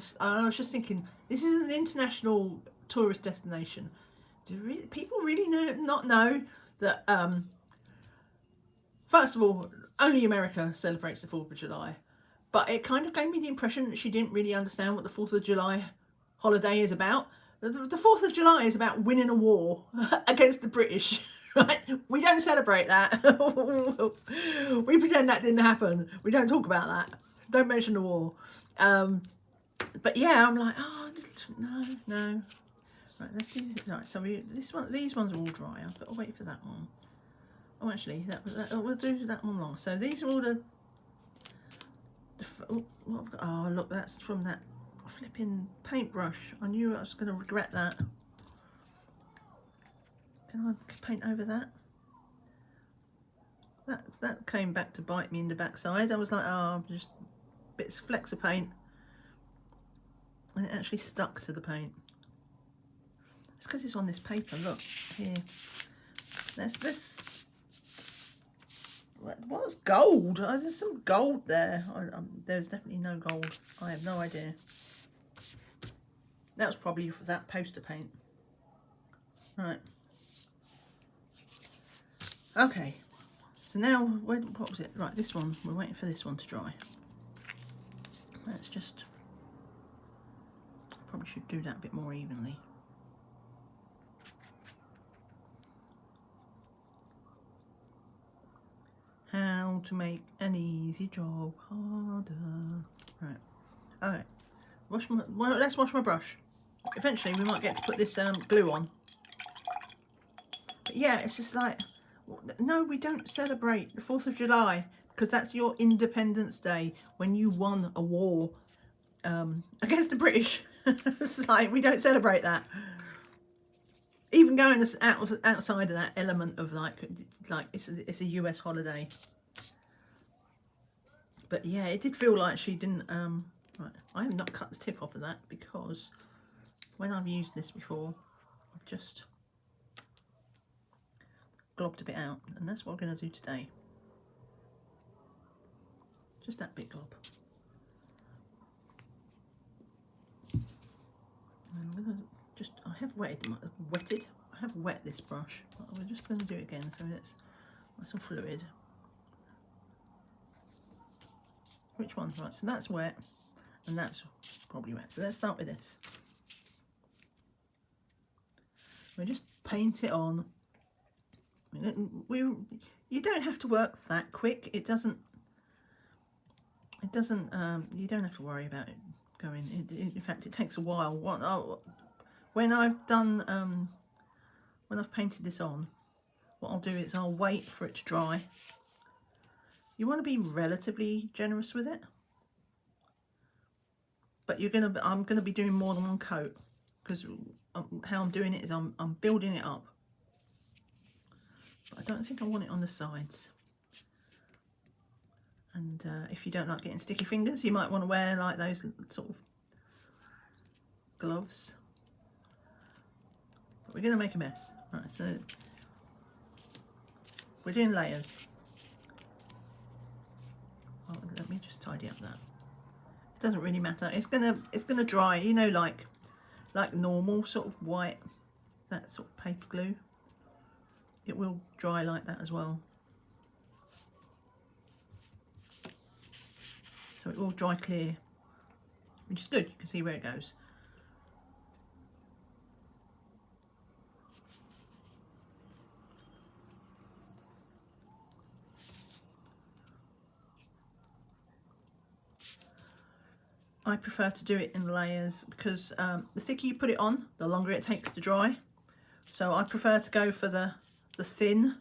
just thinking, this is an international tourist destination. Do people really not know that? First of all, only America celebrates the 4th of July, but it kind of gave me the impression that she didn't really understand what the 4th of July holiday is about. The 4th of July is about winning a war against the British, right? We don't celebrate that. We pretend that didn't happen. We don't talk about that. Don't mention the war. But yeah, I'm like, oh no. Right, let's do this. Right, so these ones are all dry. I've got to wait for that one. Oh, actually, we'll do that one long. So these are all the what I've got. Oh, look, that's from that flipping paintbrush. I knew I was going to regret that. Can I paint over that? That came back to bite me in the backside. I was like, oh, just bits flecks of paint, and it actually stuck to the paint. It's because it's on this paper. Look here. This. What's gold? Oh, there's some gold there. There's definitely no gold. I have no idea. That was probably for that poster paint. Right. Okay. So now, what was it? Right, this one. We're waiting for this one to dry. Let's just. Probably should do that a bit more evenly. How to make an easy job harder. Right. Okay. Let's wash my brush. Eventually, we might get to put this glue on. But yeah, it's just like, no, we don't celebrate the 4th of July because that's your Independence Day when you won a war against the British. It's like, we don't celebrate that. Even going outside of that element of like it's a US holiday. But yeah, it did feel like she didn't. Right, I have not cut the tip off of that because when I've used this before, I've just globbed a bit out, and that's what we're going to do today. Just that big glob. And I'm going to just, I have wet this brush, but we're just going to do it again so it's nice and fluid. Which one? Right, so that's wet and that's probably wet. So let's start with this. We're just paint it on. You don't have to work that quick. You don't have to worry about it going. In fact, it takes a while. When I've done, when I've painted this on, what I'll do is I'll wait for it to dry. You want to be relatively generous with it, but I'm gonna be doing more than one coat, because how I'm doing it is I'm building it up. But I don't think I want it on the sides. And if you don't like getting sticky fingers, you might want to wear like those sort of gloves. But we're going to make a mess. Right, so we're doing layers. Oh, let me just tidy up that. It doesn't really matter. It's gonna dry, you know, like normal sort of white, that sort of paper glue. It will dry like that as well. So it will dry clear, which is good. You can see where it goes. I prefer to do it in layers because the thicker you put it on, the longer it takes to dry. So I prefer to go for the thin,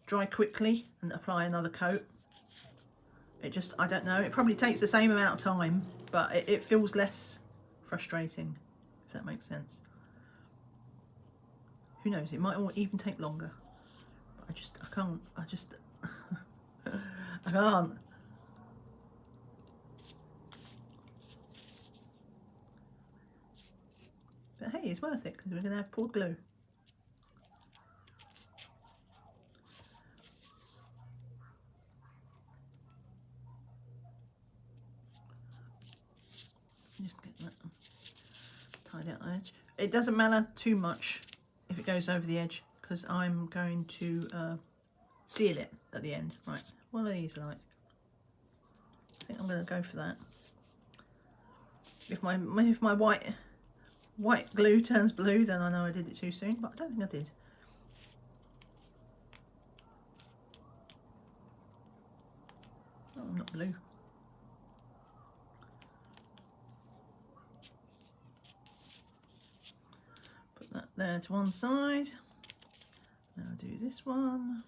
dry quickly, and apply another coat. It just, I don't know, it probably takes the same amount of time, but it feels less frustrating, if that makes sense. Who knows, it might even take longer. But I can't. I can't. But hey, it's worth it because we're going to have poured glue. Just get that tied out the edge. It doesn't matter too much if it goes over the edge because I'm going to seal it at the end. Right, what are these like? I think I'm going to go for that. If my white glue turns blue, then I know I did it too soon, but I don't think I did. Oh, not blue. Put that there to one side. Now do this one.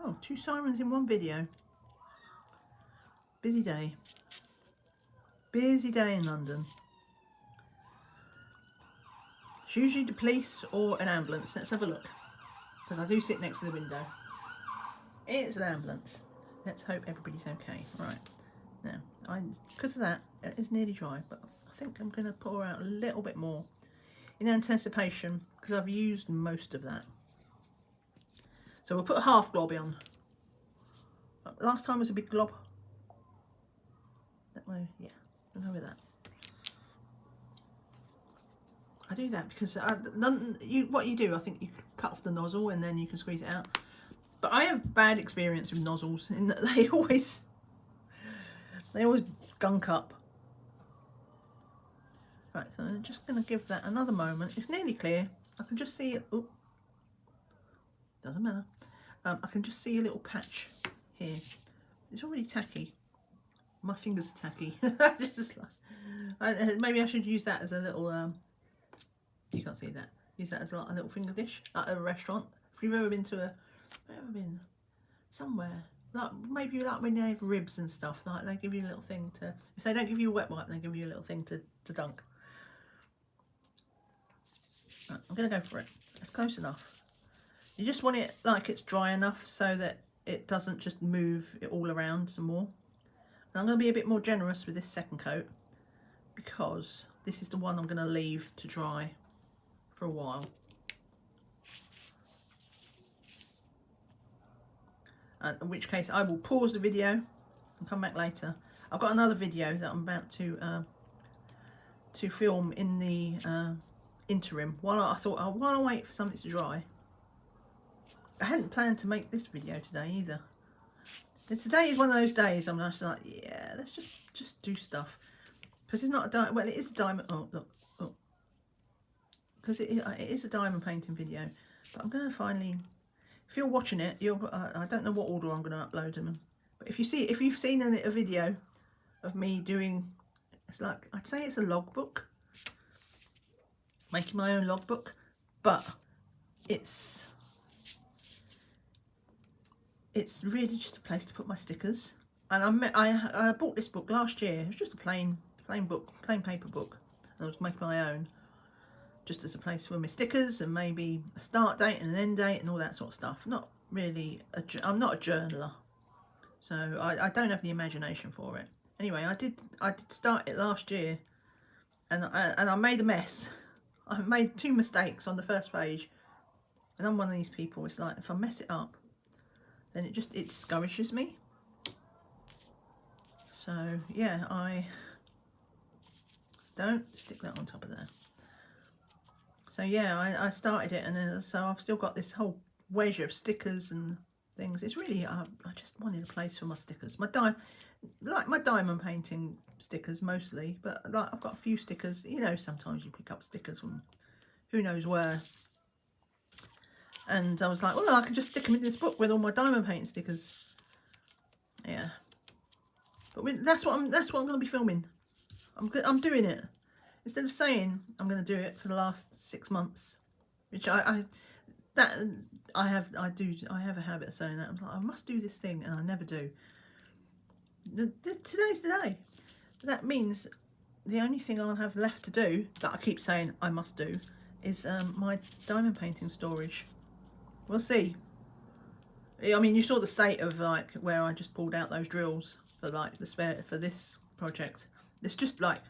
Oh, 2 sirens in one video. Busy day. Busy day in London. It's usually the police or an ambulance. Let's have a look. Because I do sit next to the window. It's an ambulance. Let's hope everybody's okay. Right. Now, because of that, it's nearly dry, but I think I'm going to pour out a little bit more in anticipation because I've used most of that. So we'll put a half glob on. Last time was a big glob. That way, yeah, we'll go with that. I do that because what you do, I think you cut off the nozzle and then you can squeeze it out. But I have bad experience with nozzles in that they always gunk up. Right, so I'm just going to give that another moment. It's nearly clear. I can just see it. Oh, doesn't matter. I can just see a little patch here. It's already tacky. My fingers are tacky. Just like, maybe I should use that as a little. You can't see that. Use that as a little finger dish at a restaurant. If you've ever been to where have I been? Somewhere. Like maybe like when they have ribs and stuff. Like they give you a little thing to. If they don't give you a wet wipe, they give you a little thing to dunk. Right, I'm gonna go for it. That's close enough. You just want it like it's dry enough so that it doesn't just move it all around some more. And I'm going to be a bit more generous with this second coat because this is the one I'm going to leave to dry for a while. In which case I will pause the video and come back later. I've got another video that I'm about to film in the interim while I wait for something to dry. I hadn't planned to make this video today either. But today is one of those days I'm just like, yeah, let's just do stuff. Because it's not a diamond. Well, it is a diamond. Oh, look. Oh, because it is a diamond painting video. But I'm going to finally, if you're watching it, I don't know what order I'm going to upload them. But if you've seen a video of me doing, it's like, I'd say it's a logbook, making my own logbook, but it's really just a place to put my stickers. And I bought this book last year. It was just a plain book, plain paper book. And I was making my own, just as a place for my stickers and maybe a start date and an end date and all that sort of stuff. Not really, I'm not a journaler, so I don't have the imagination for it. Anyway, I did start it last year, and I made a mess. I made 2 mistakes on the first page, and I'm one of these people. It's like if I mess it up, then it discourages me. So yeah, I don't stick that on top of there. So yeah, I started it, and then so I've still got this whole wedge of stickers and things. It's really I just wanted a place for my stickers. My diamond painting stickers mostly, but like I've got a few stickers. You know, sometimes you pick up stickers from who knows where. And I was like, well, I can just stick them in this book with all my diamond painting stickers. Yeah, but that's what I'm going to be filming. I'm doing it. Instead of saying I'm going to do it for the last 6 months, which I have a habit of saying that. I'm like, I must do this thing, and I never do. Today's the day. That means the only thing I'll have left to do, that I keep saying I must do, is my diamond painting storage. We'll see. I mean, you saw the state of like where I just pulled out those drills for like the spare for this project. It's just like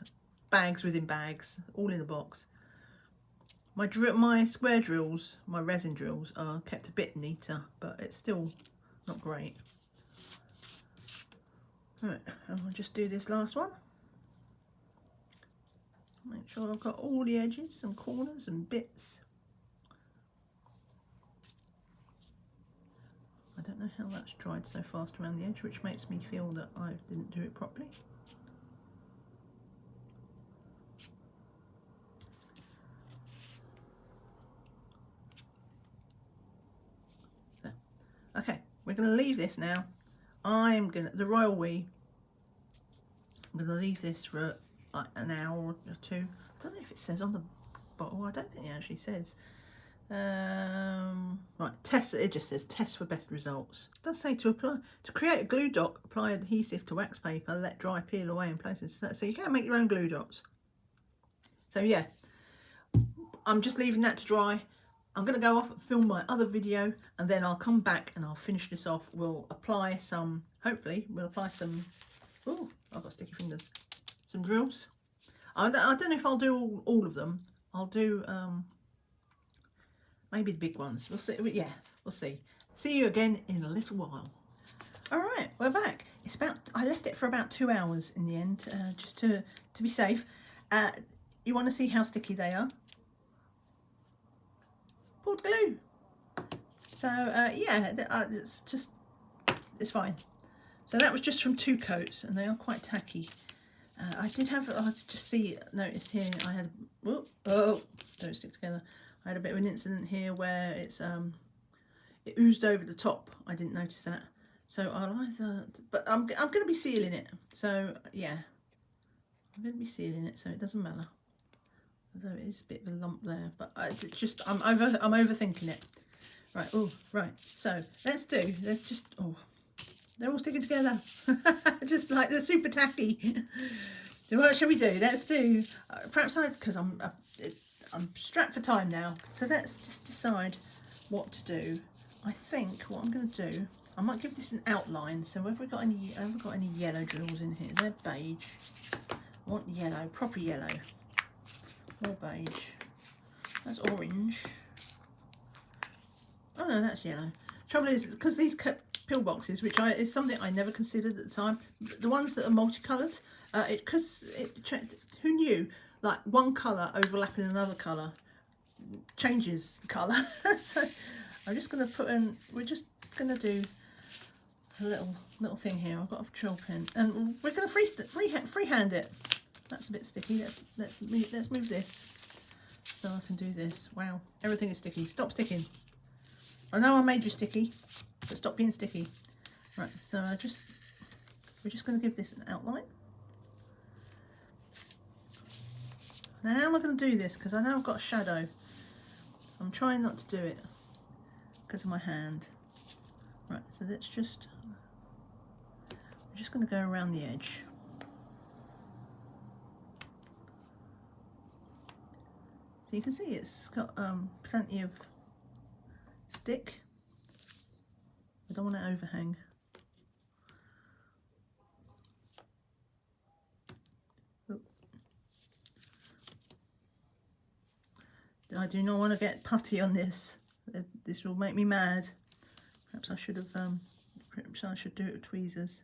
bags within bags, all in a box. My square drills, my resin drills, are kept a bit neater, but it's still not great. Right, and I'll just do this last one. Make sure I've got all the edges and corners and bits. I don't know how that's dried so fast around the edge, which makes me feel that I didn't do it properly. There. Okay, we're going to leave this now. The royal we. I'm going to leave this for like an hour or 2. I don't know if it says on the bottle. I don't think it actually says. Right, test. It just says test for best results. It does say to create a glue dot, apply adhesive to wax paper, let dry, peel away in places. So you can make your own glue dots. So yeah, I'm just leaving that to dry. I'm going to go off and film my other video, and then I'll come back and I'll finish this off. We'll apply some. Hopefully, we'll apply some. Oh, I've got sticky fingers. Some drills. I don't know if I'll do all of them. I'll do maybe the big ones. We'll see. Yeah, we'll see. See you again in a little while. All right, we're back. I left it for about 2 hours in the end, just to be safe. You want to see how sticky they are? Poured glue. So yeah, it's fine. So that was just from 2 coats, and they are quite tacky. I noticed here I had, oh, don't stick together. I had a bit of an incident here where it oozed over the top. I didn't notice that. So I'll either, but I'm going to be sealing it. So yeah, I'm going to be sealing it, so it doesn't matter. Although it is a bit of a lump there, but it's just, I'm overthinking it. Right, oh, right. So let's just, oh, they're all sticking together. Just like they're super tacky. So what shall we do? Let's do, perhaps because I'm strapped for time now. So let's just decide what to do. I think what I'm going to do, I might give this an outline. So have we got any yellow drills in here? They're beige. I want yellow, proper yellow. More beige. That's orange. Oh no, that's yellow. Trouble is, because these pillboxes, which is something I never considered at the time, the ones that are multicoloured, who knew, like one colour overlapping another colour changes the colour. So I'm just going to put in, we're just going to do a little thing here. I've got a drill pen, and we're going to freehand it. That's a bit sticky. Let's move this. so I can do this. Wow, everything is sticky. Stop sticking. I know I made you sticky, but stop being sticky. Right, so we're just going to give this an outline. Now how am I going to do this? Because I know I've got a shadow. I'm trying not to do it because of my hand. Right, so we're just going to go around the edge. So you can see it's got plenty of stick. I don't want to overhang. Oop. I do not want to get putty on this. This will make me mad. Perhaps I should have. Perhaps I should do it with tweezers,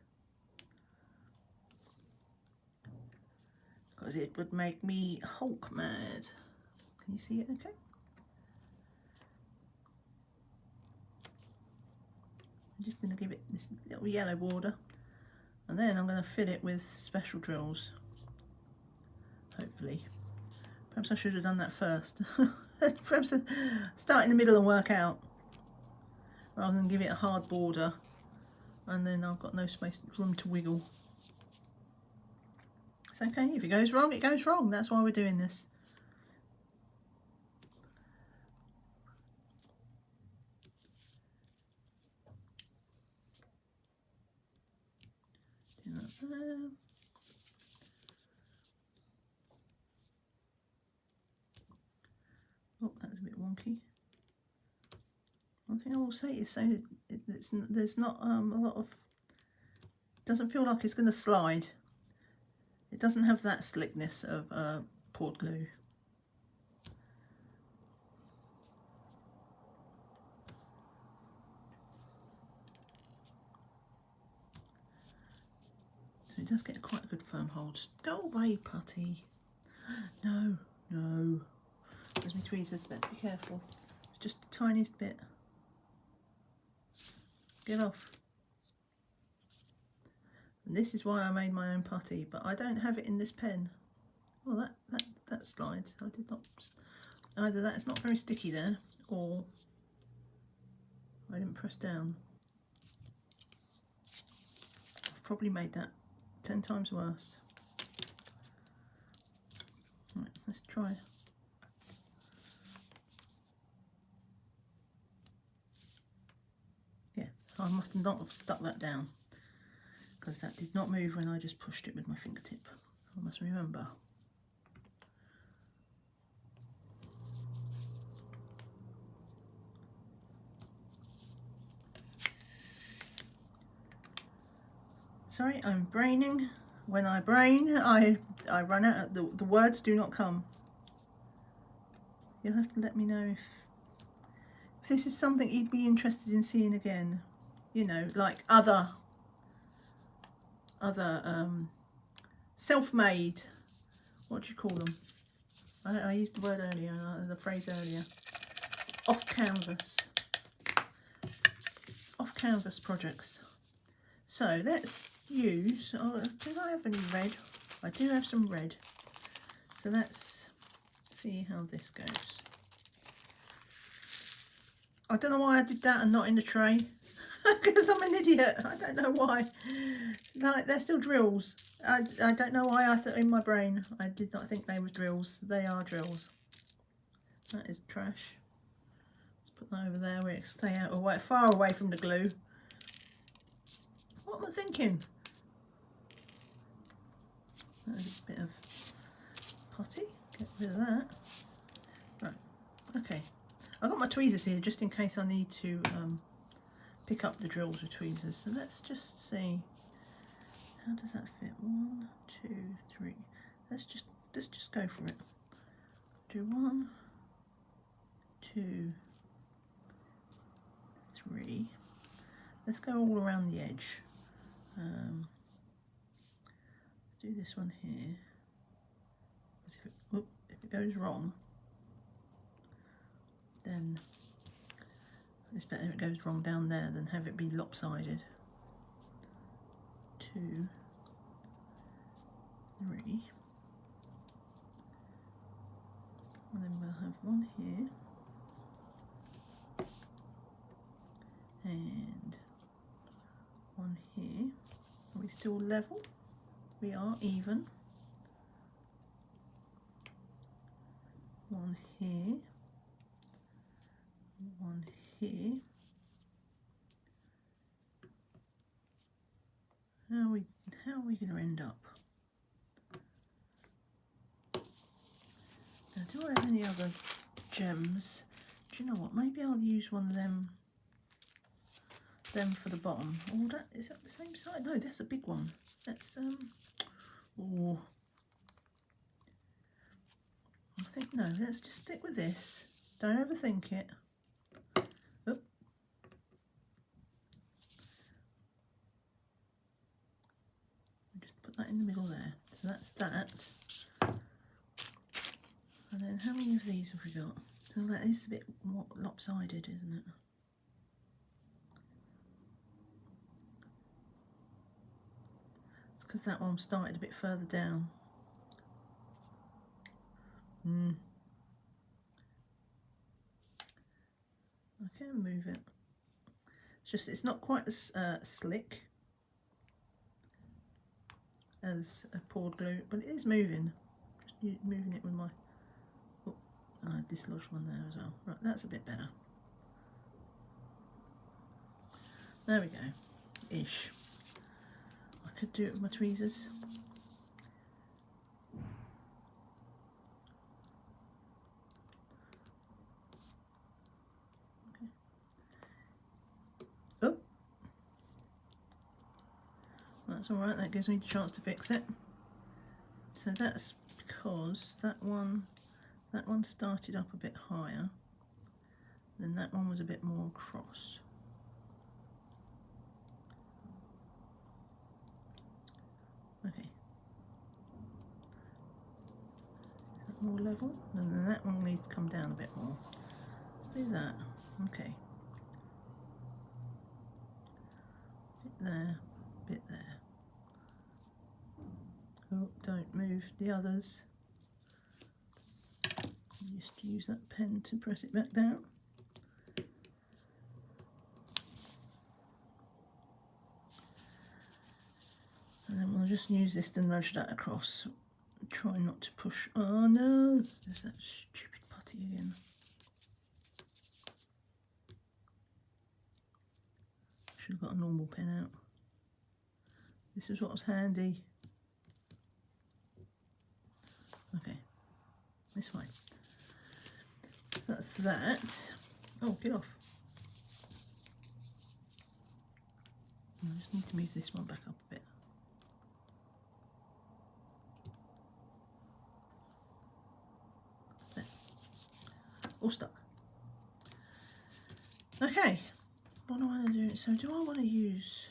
because it would make me Hulk mad. Can you see it? Okay. I'm just going to give it this little yellow border, and then I'm going to fill it with special drills. Hopefully. Perhaps I should have done that first. Perhaps start in the middle and work out, rather than give it a hard border and then I've got no space, room to wiggle. It's okay, if it goes wrong, it goes wrong. That's why we're doing this. Do that there. Oh, that's a bit wonky. One thing I will say is, there's not a lot of, doesn't feel like it's going to slide. It doesn't have that slickness of poured glue. So it does get quite a good firm hold. Just go away, putty. No, no. There's my tweezers, let's be careful. It's just the tiniest bit. Get off. And this is why I made my own putty, but I don't have it in this pen. Well, that slides. I did not. Either that's not very sticky there, or I didn't press down. I've probably made that 10 times worse. Right, let's try. Yeah, I must not have stuck that down, because that did not move when I just pushed it with my fingertip. I must remember. Sorry, I'm braining. When I brain, I run out. The words do not come. You'll have to let me know if this is something you'd be interested in seeing again. You know, like other self-made. What do you call them? I used the word earlier, the phrase earlier. Off canvas projects. So let's use, did I have any red? I do have some red. So let's see how this goes. I don't know why I did that and not in the tray. Because I'm an idiot. I don't know why. Like, they're still drills. I don't know why I thought in my brain I did not think they were drills. They are drills. That is trash. Let's put that over there where it stay out away, far away from the glue. What am I thinking? There's a bit of putty. Get rid of that. Right. Okay. I've got my tweezers here just in case I need to pick up the drills with tweezers. So let's just see. How does that fit? 1, 2, 3. Let's just go for it. Do 1, 2, 3. Let's go all around the edge. Let's do this one here. If it goes wrong, then it's better if it goes wrong down there than have it be lopsided. 2, 3. And then we'll have one here. And one here. Are we still level? We are even. One here. One here. How are we going to end up? Now, do I have any other gems? Do you know what? Maybe I'll use one of them for the bottom. Oh, is that the same side? No, that's a big one. That's oh, I think no. Let's just stick with this. Don't overthink it. Oh. Just put that in the middle there. So that's that. And then how many of these have we got? So that is a bit more lopsided, isn't it? It's because that one started a bit further down. I can move it. It's just it's not quite as slick as a poured glue, but it is moving. Just moving it with my. Oh, I dislodged one there as well. Right, that's a bit better. There we go. Ish. I could do it with my tweezers. Oh, that's all right. That gives me the chance to fix it. So that's because that one started up a bit higher, then that one was a bit more across. Okay. Is that more level? And then that one needs to come down a bit more. Let's do that. Okay. Bit there, bit there. Oh, don't move the others. Just use that pen to press it back down. And then we'll just use this to nudge that across. Try not to push. Oh no, there's that stupid putty again. Should have got a normal pen out. This is what was handy. Okay, this way. That's that. Oh, get off. I just need to move this one back up a bit. There. All stuck. Okay, what do I want to do? So do I want to use,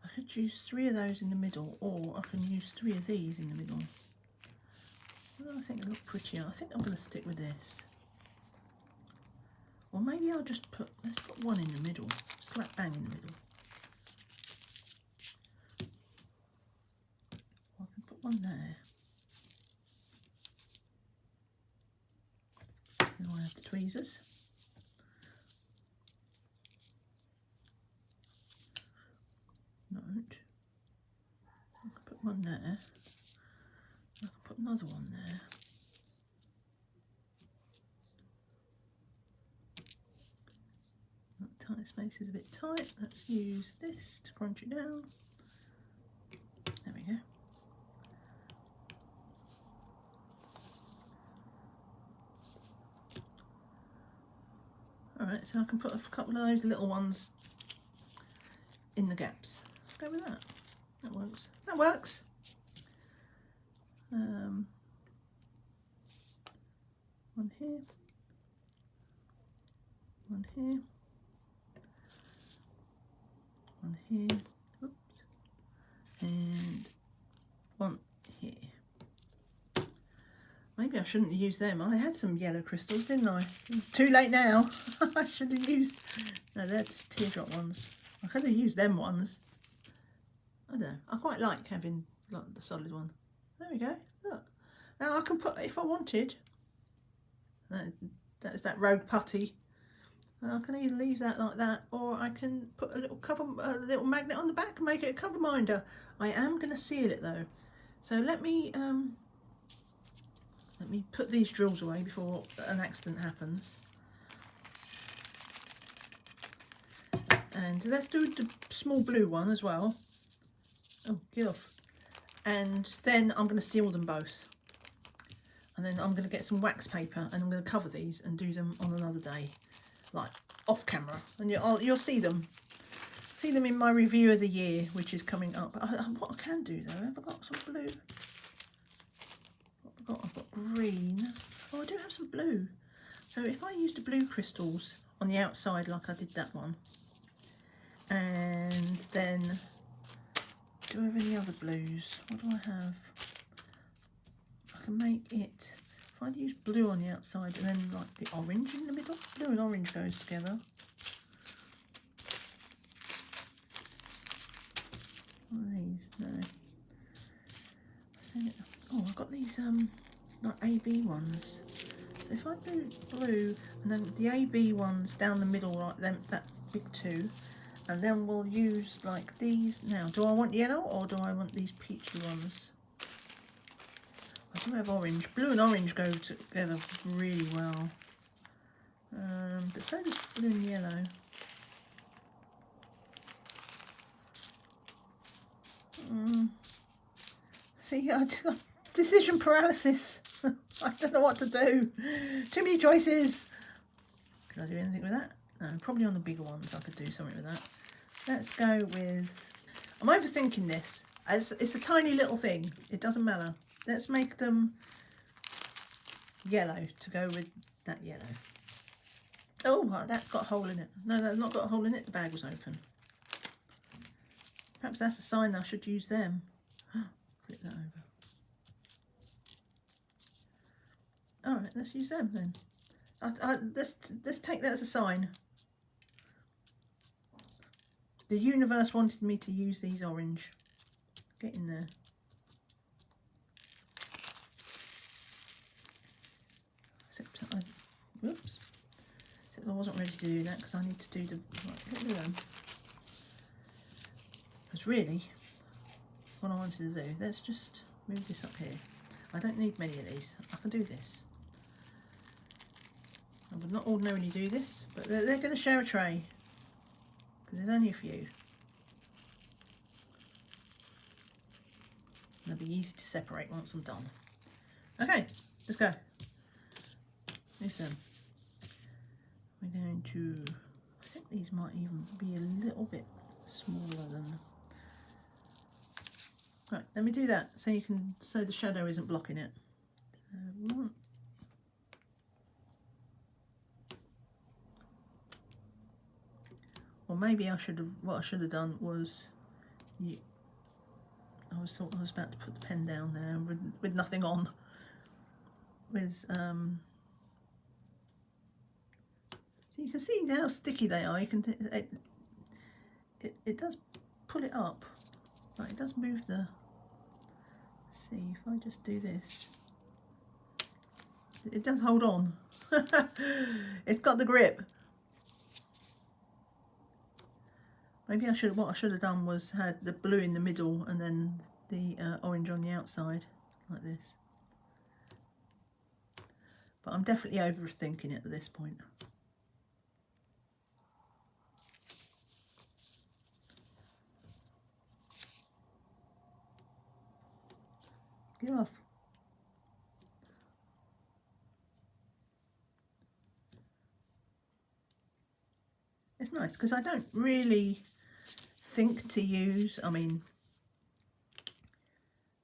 I could use 3 of those in the middle, or I can use 3 of these in the middle. Well, I think it'll look prettier. I think I'm going to stick with this. Or maybe I'll just put, let's put one in the middle, slap bang in the middle. I can put one there. Then I have the tweezers. Note. I can put one there. I can put another one there. That tight space is a bit tight. Let's use this to crunch it down. There we go. Alright, so I can put a couple of those little ones in the gaps. Let's go with that. That works. That works. One here. One here. One here. Oops. And one here. Maybe I shouldn't use them. I had some yellow crystals, didn't I? Too late now. I should have used... No, that's teardrop ones. I could have used them ones. I don't know. I quite like having like the solid one. There we go. Look. Now I can put, if I wanted, That's that road putty. I can either leave that like that, or I can put a little magnet on the back and make it a cover minder. I am going to seal it though, so let me put these drills away before an accident happens. And let's do the small blue one as well. Oh, get off. And then I'm going to seal them both. And then I'm going to get some wax paper and I'm going to cover these and do them on another day, like off camera. And you'll see them. See them in my review of the year, which is coming up. What I can do though, have I got some blue? I've got green. Oh, I do have some blue. So if I use the blue crystals on the outside like I did that one, and then do I have any other blues? What do I have? I can make it, if I use blue on the outside and then like the orange in the middle. Blue and orange goes together. What are these? No. Oh, I've got these like AB ones. So if I do blue and then the AB ones down the middle like them, that big two, and then we'll use like these. Now, do I want yellow or do I want these peachy ones? I do have orange. Blue and orange go together really well. But so does blue and yellow. See, decision paralysis. I don't know what to do. Too many choices. Can I do anything with that? No, probably on the bigger ones I could do something with that. Let's go with... I'm overthinking this. It's a tiny little thing. It doesn't matter. Let's make them yellow to go with that yellow. Oh, that's got a hole in it. No, that's not got a hole in it. The bag was open. Perhaps that's a sign I should use them. Flip that over. All right, let's use them then. Let's take that as a sign. The universe wanted me to use these orange. Get in there. Whoops. Except I wasn't ready to do that because I need to do the... Right, get rid of them. Because really, what I wanted to do, let's just move this up here. I don't need many of these. I can do this. I would not ordinarily do this, but they're going to share a tray because there's only a few. They'll be easy to separate once I'm done. Okay, let's go. Move them. We're going to, I think these might even be a little bit smaller than. Right, let me do that so you can, so the shadow isn't blocking it. Or maybe I should have, what I should have done was, I was about to put the pen down there with nothing on. With so you can see how sticky they are. You can it does pull it up. Like it does move the. Let's see if I just do this. It does hold on. It's got the grip. Maybe I should. What I should have done was had the blue in the middle and then the orange on the outside, like this. But I'm definitely overthinking it at this point. Get off. It's nice because I don't really think to use, I mean,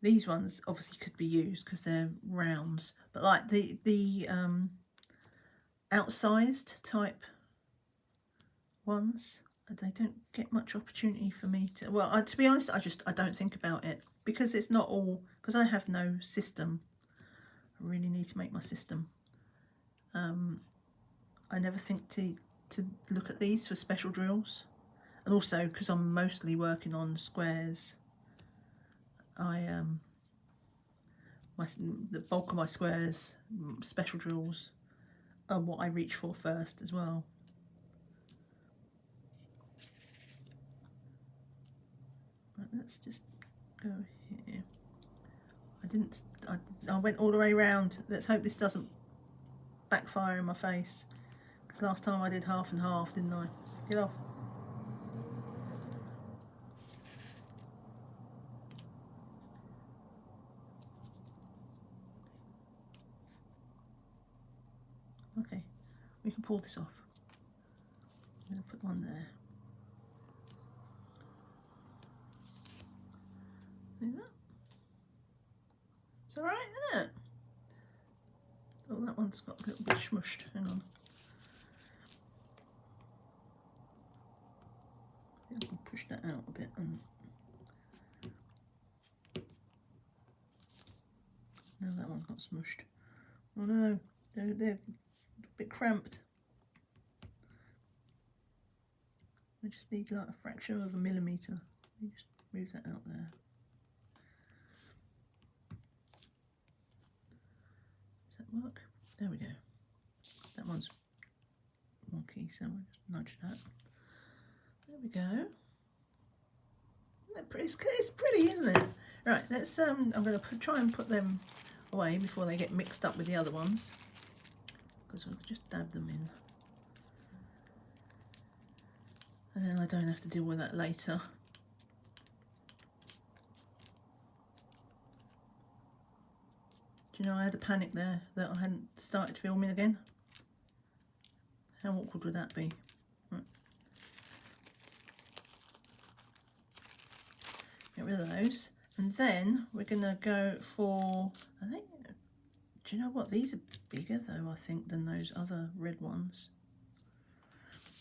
these ones obviously could be used because they're rounds, but like the outsized type ones, they don't get much opportunity for me to, well, to be honest, I don't think about it because it's not all, because I have no system. I really need to make my system. I never think to look at these for special drills, and also because I'm mostly working on squares, the bulk of my squares, special drills, what I reach for first as well. Right, let's just go here. I went all the way around. Let's hope this doesn't backfire in my face, because last time I did half and half, didn't I? Get off. Okay, we can pull this off. I'm going to put one there. See that? It's alright, isn't it? Oh, that one's got a little bit smushed. Hang on. I can push that out a bit. And now that one got smushed. Oh no, they're a bit cramped. I just need like a fraction of a millimetre. Let me just move that out there. Does that work? There we go. That one's wonky, so I'll just nudge that. There we go. It's pretty, isn't it? Right, let's. I'm going to try and put them away before they get mixed up with the other ones, because I'll just dab them in, and then I don't have to deal with that later. Do you know I had a panic there that I hadn't started filming again? How awkward would that be? Right. Get rid of those, and then we're gonna go for, I think, do you know what, these are bigger though, I think, than those other red ones.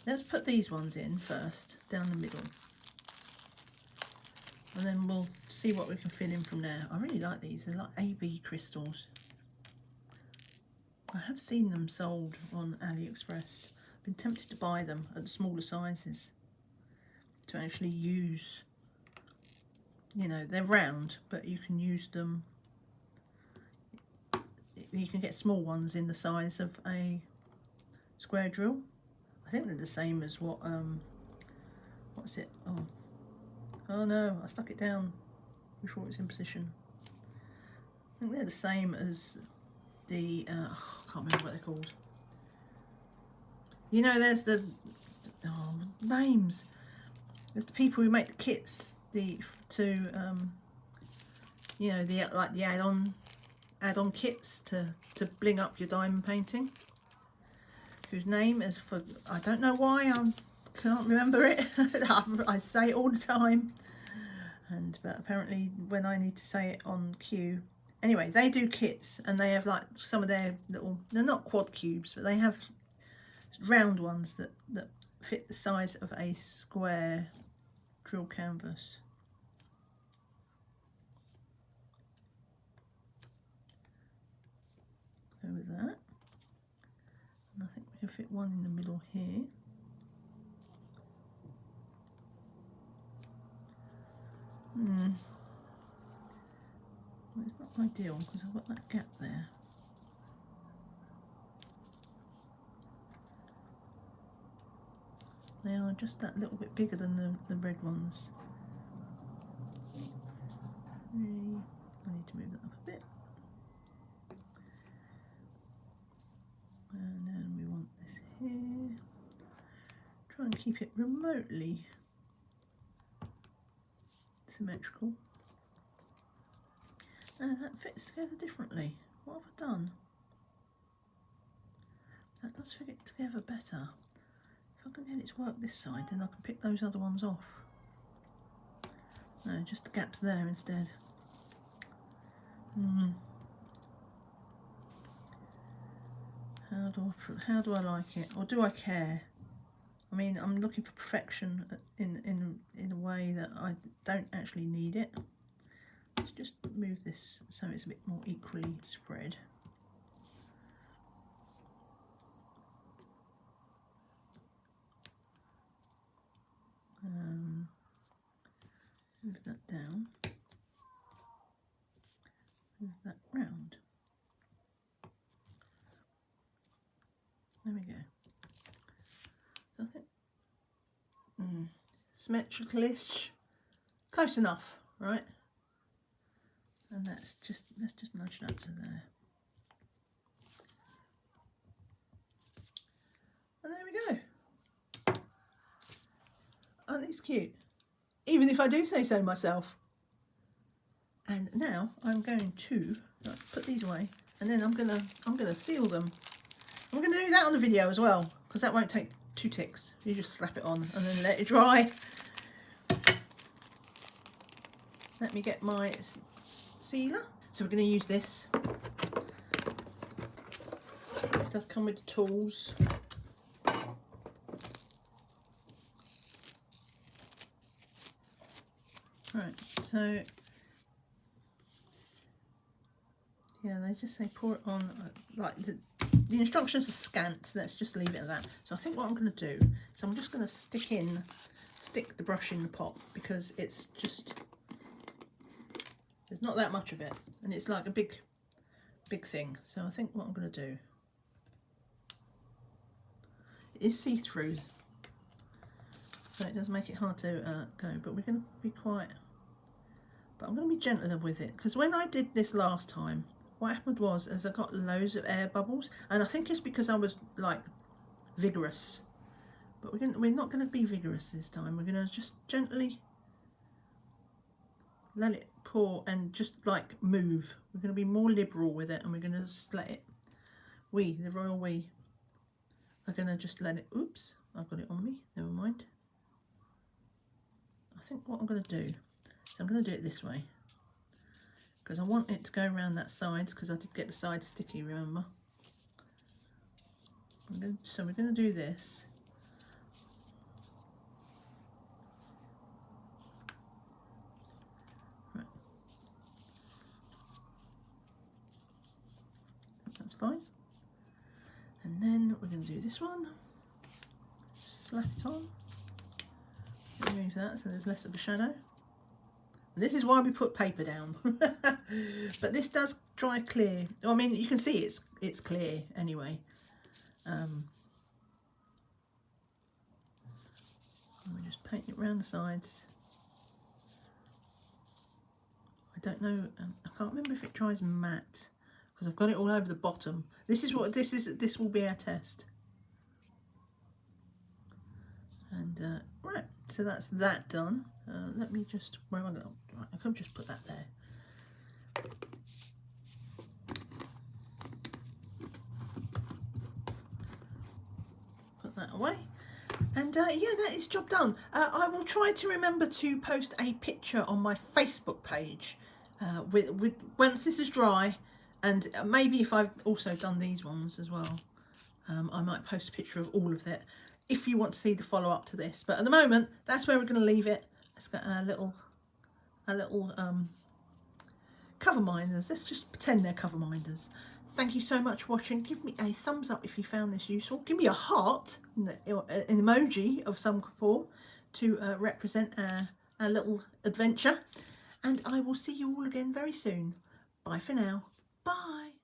Let's put these ones in first, down the middle, and then we'll see what we can fill in from there. I really like these, they're like AB crystals. I have seen them sold on AliExpress. I've been tempted to buy them at smaller sizes to actually use. You know, they're round, but you can use them. You can get small ones in the size of a square drill. I think they're the same as what, what's it? Oh no, I stuck it down before it's in position. I think they're the same as the, I can't remember what they're called. You know, there's the, names. There's the people who make the kits, you know, the add-on kits to bling up your diamond painting, whose name is, for I don't know why I can't remember it. I say it all the time, but apparently when I need to say it on cue. Anyway, they do kits, and they have like some of their little, they're not quad cubes, but they have round ones that fit the size of a square drill canvas. Go with that. And I think we can fit one in the middle here. Well, it's not ideal because I've got that gap there. They are just that little bit bigger than the red ones. I need to move that up a bit. And then we want this here. Try and keep it remotely symmetrical. That fits together differently. What have I done? That does fit together better. If I can get it to work this side, then I can pick those other ones off. No, just the gaps there instead. How do I like it, or do I care? I mean, I'm looking for perfection in a way that I don't actually need it. Let's just move this so it's a bit more equally spread. Move that down. Move that round. There we go. I think symmetrical-ish, close enough, right? And let's just nudge that to there. And there we go. Aren't these cute? Even if I do say so myself. And now I'm going to put these away, and then I'm gonna seal them. I'm gonna do that on the video as well, because that won't take 2 ticks. You just slap it on and then let it dry. Let me get my sealer. So we're going to use this. It does come with the tools. Right, so yeah, they just say pour it on, like the instructions are scant, so let's just leave it at that. So I think what I'm going to do is I'm just going to stick the brush in the pot, because it's just, there's not that much of it, and it's like a big thing. So I think what I'm going to do, it is see-through, so it does make it hard to go, but we're going to be quite, but I'm going to be gentler with it, because when I did this last time, what happened was, I got loads of air bubbles, and I think it's because I was like vigorous, but we're not going to be vigorous this time. We're going to just gently let it pour and just like move. We're going to be more liberal with it, and we're going to just let it, the royal we are going to just let it, oops, I've got it on me, never mind. I think what I'm going to do, so I'm going to do it this way, because I want it to go around that sides, because I did get the sides sticky, remember? So we're going to do this. Right. That's fine. And then we're going to do this one. Just slap it on. Remove that so there's less of a shadow. This is why we put paper down. But this does dry clear. I mean, you can see it's clear anyway. We just paint it around the sides. I don't know. I can't remember if it dries matte, because I've got it all over the bottom. This is what this is. This will be our test. And right, so that's that done. Let me just, where am I going? Right, I could just put that there. Put that away. And yeah, that is job done. I will try to remember to post a picture on my Facebook page with once this is dry, and maybe if I've also done these ones as well, I might post a picture of all of it if you want to see the follow-up to this. But at the moment, that's where we're going to leave it. Let's get our little cover minders. Let's just pretend they're cover minders. Thank you so much for watching. Give me a thumbs up if you found this useful. Give me a heart, an emoji of some form, to represent our little adventure. And I will see you all again very soon. Bye for now. Bye.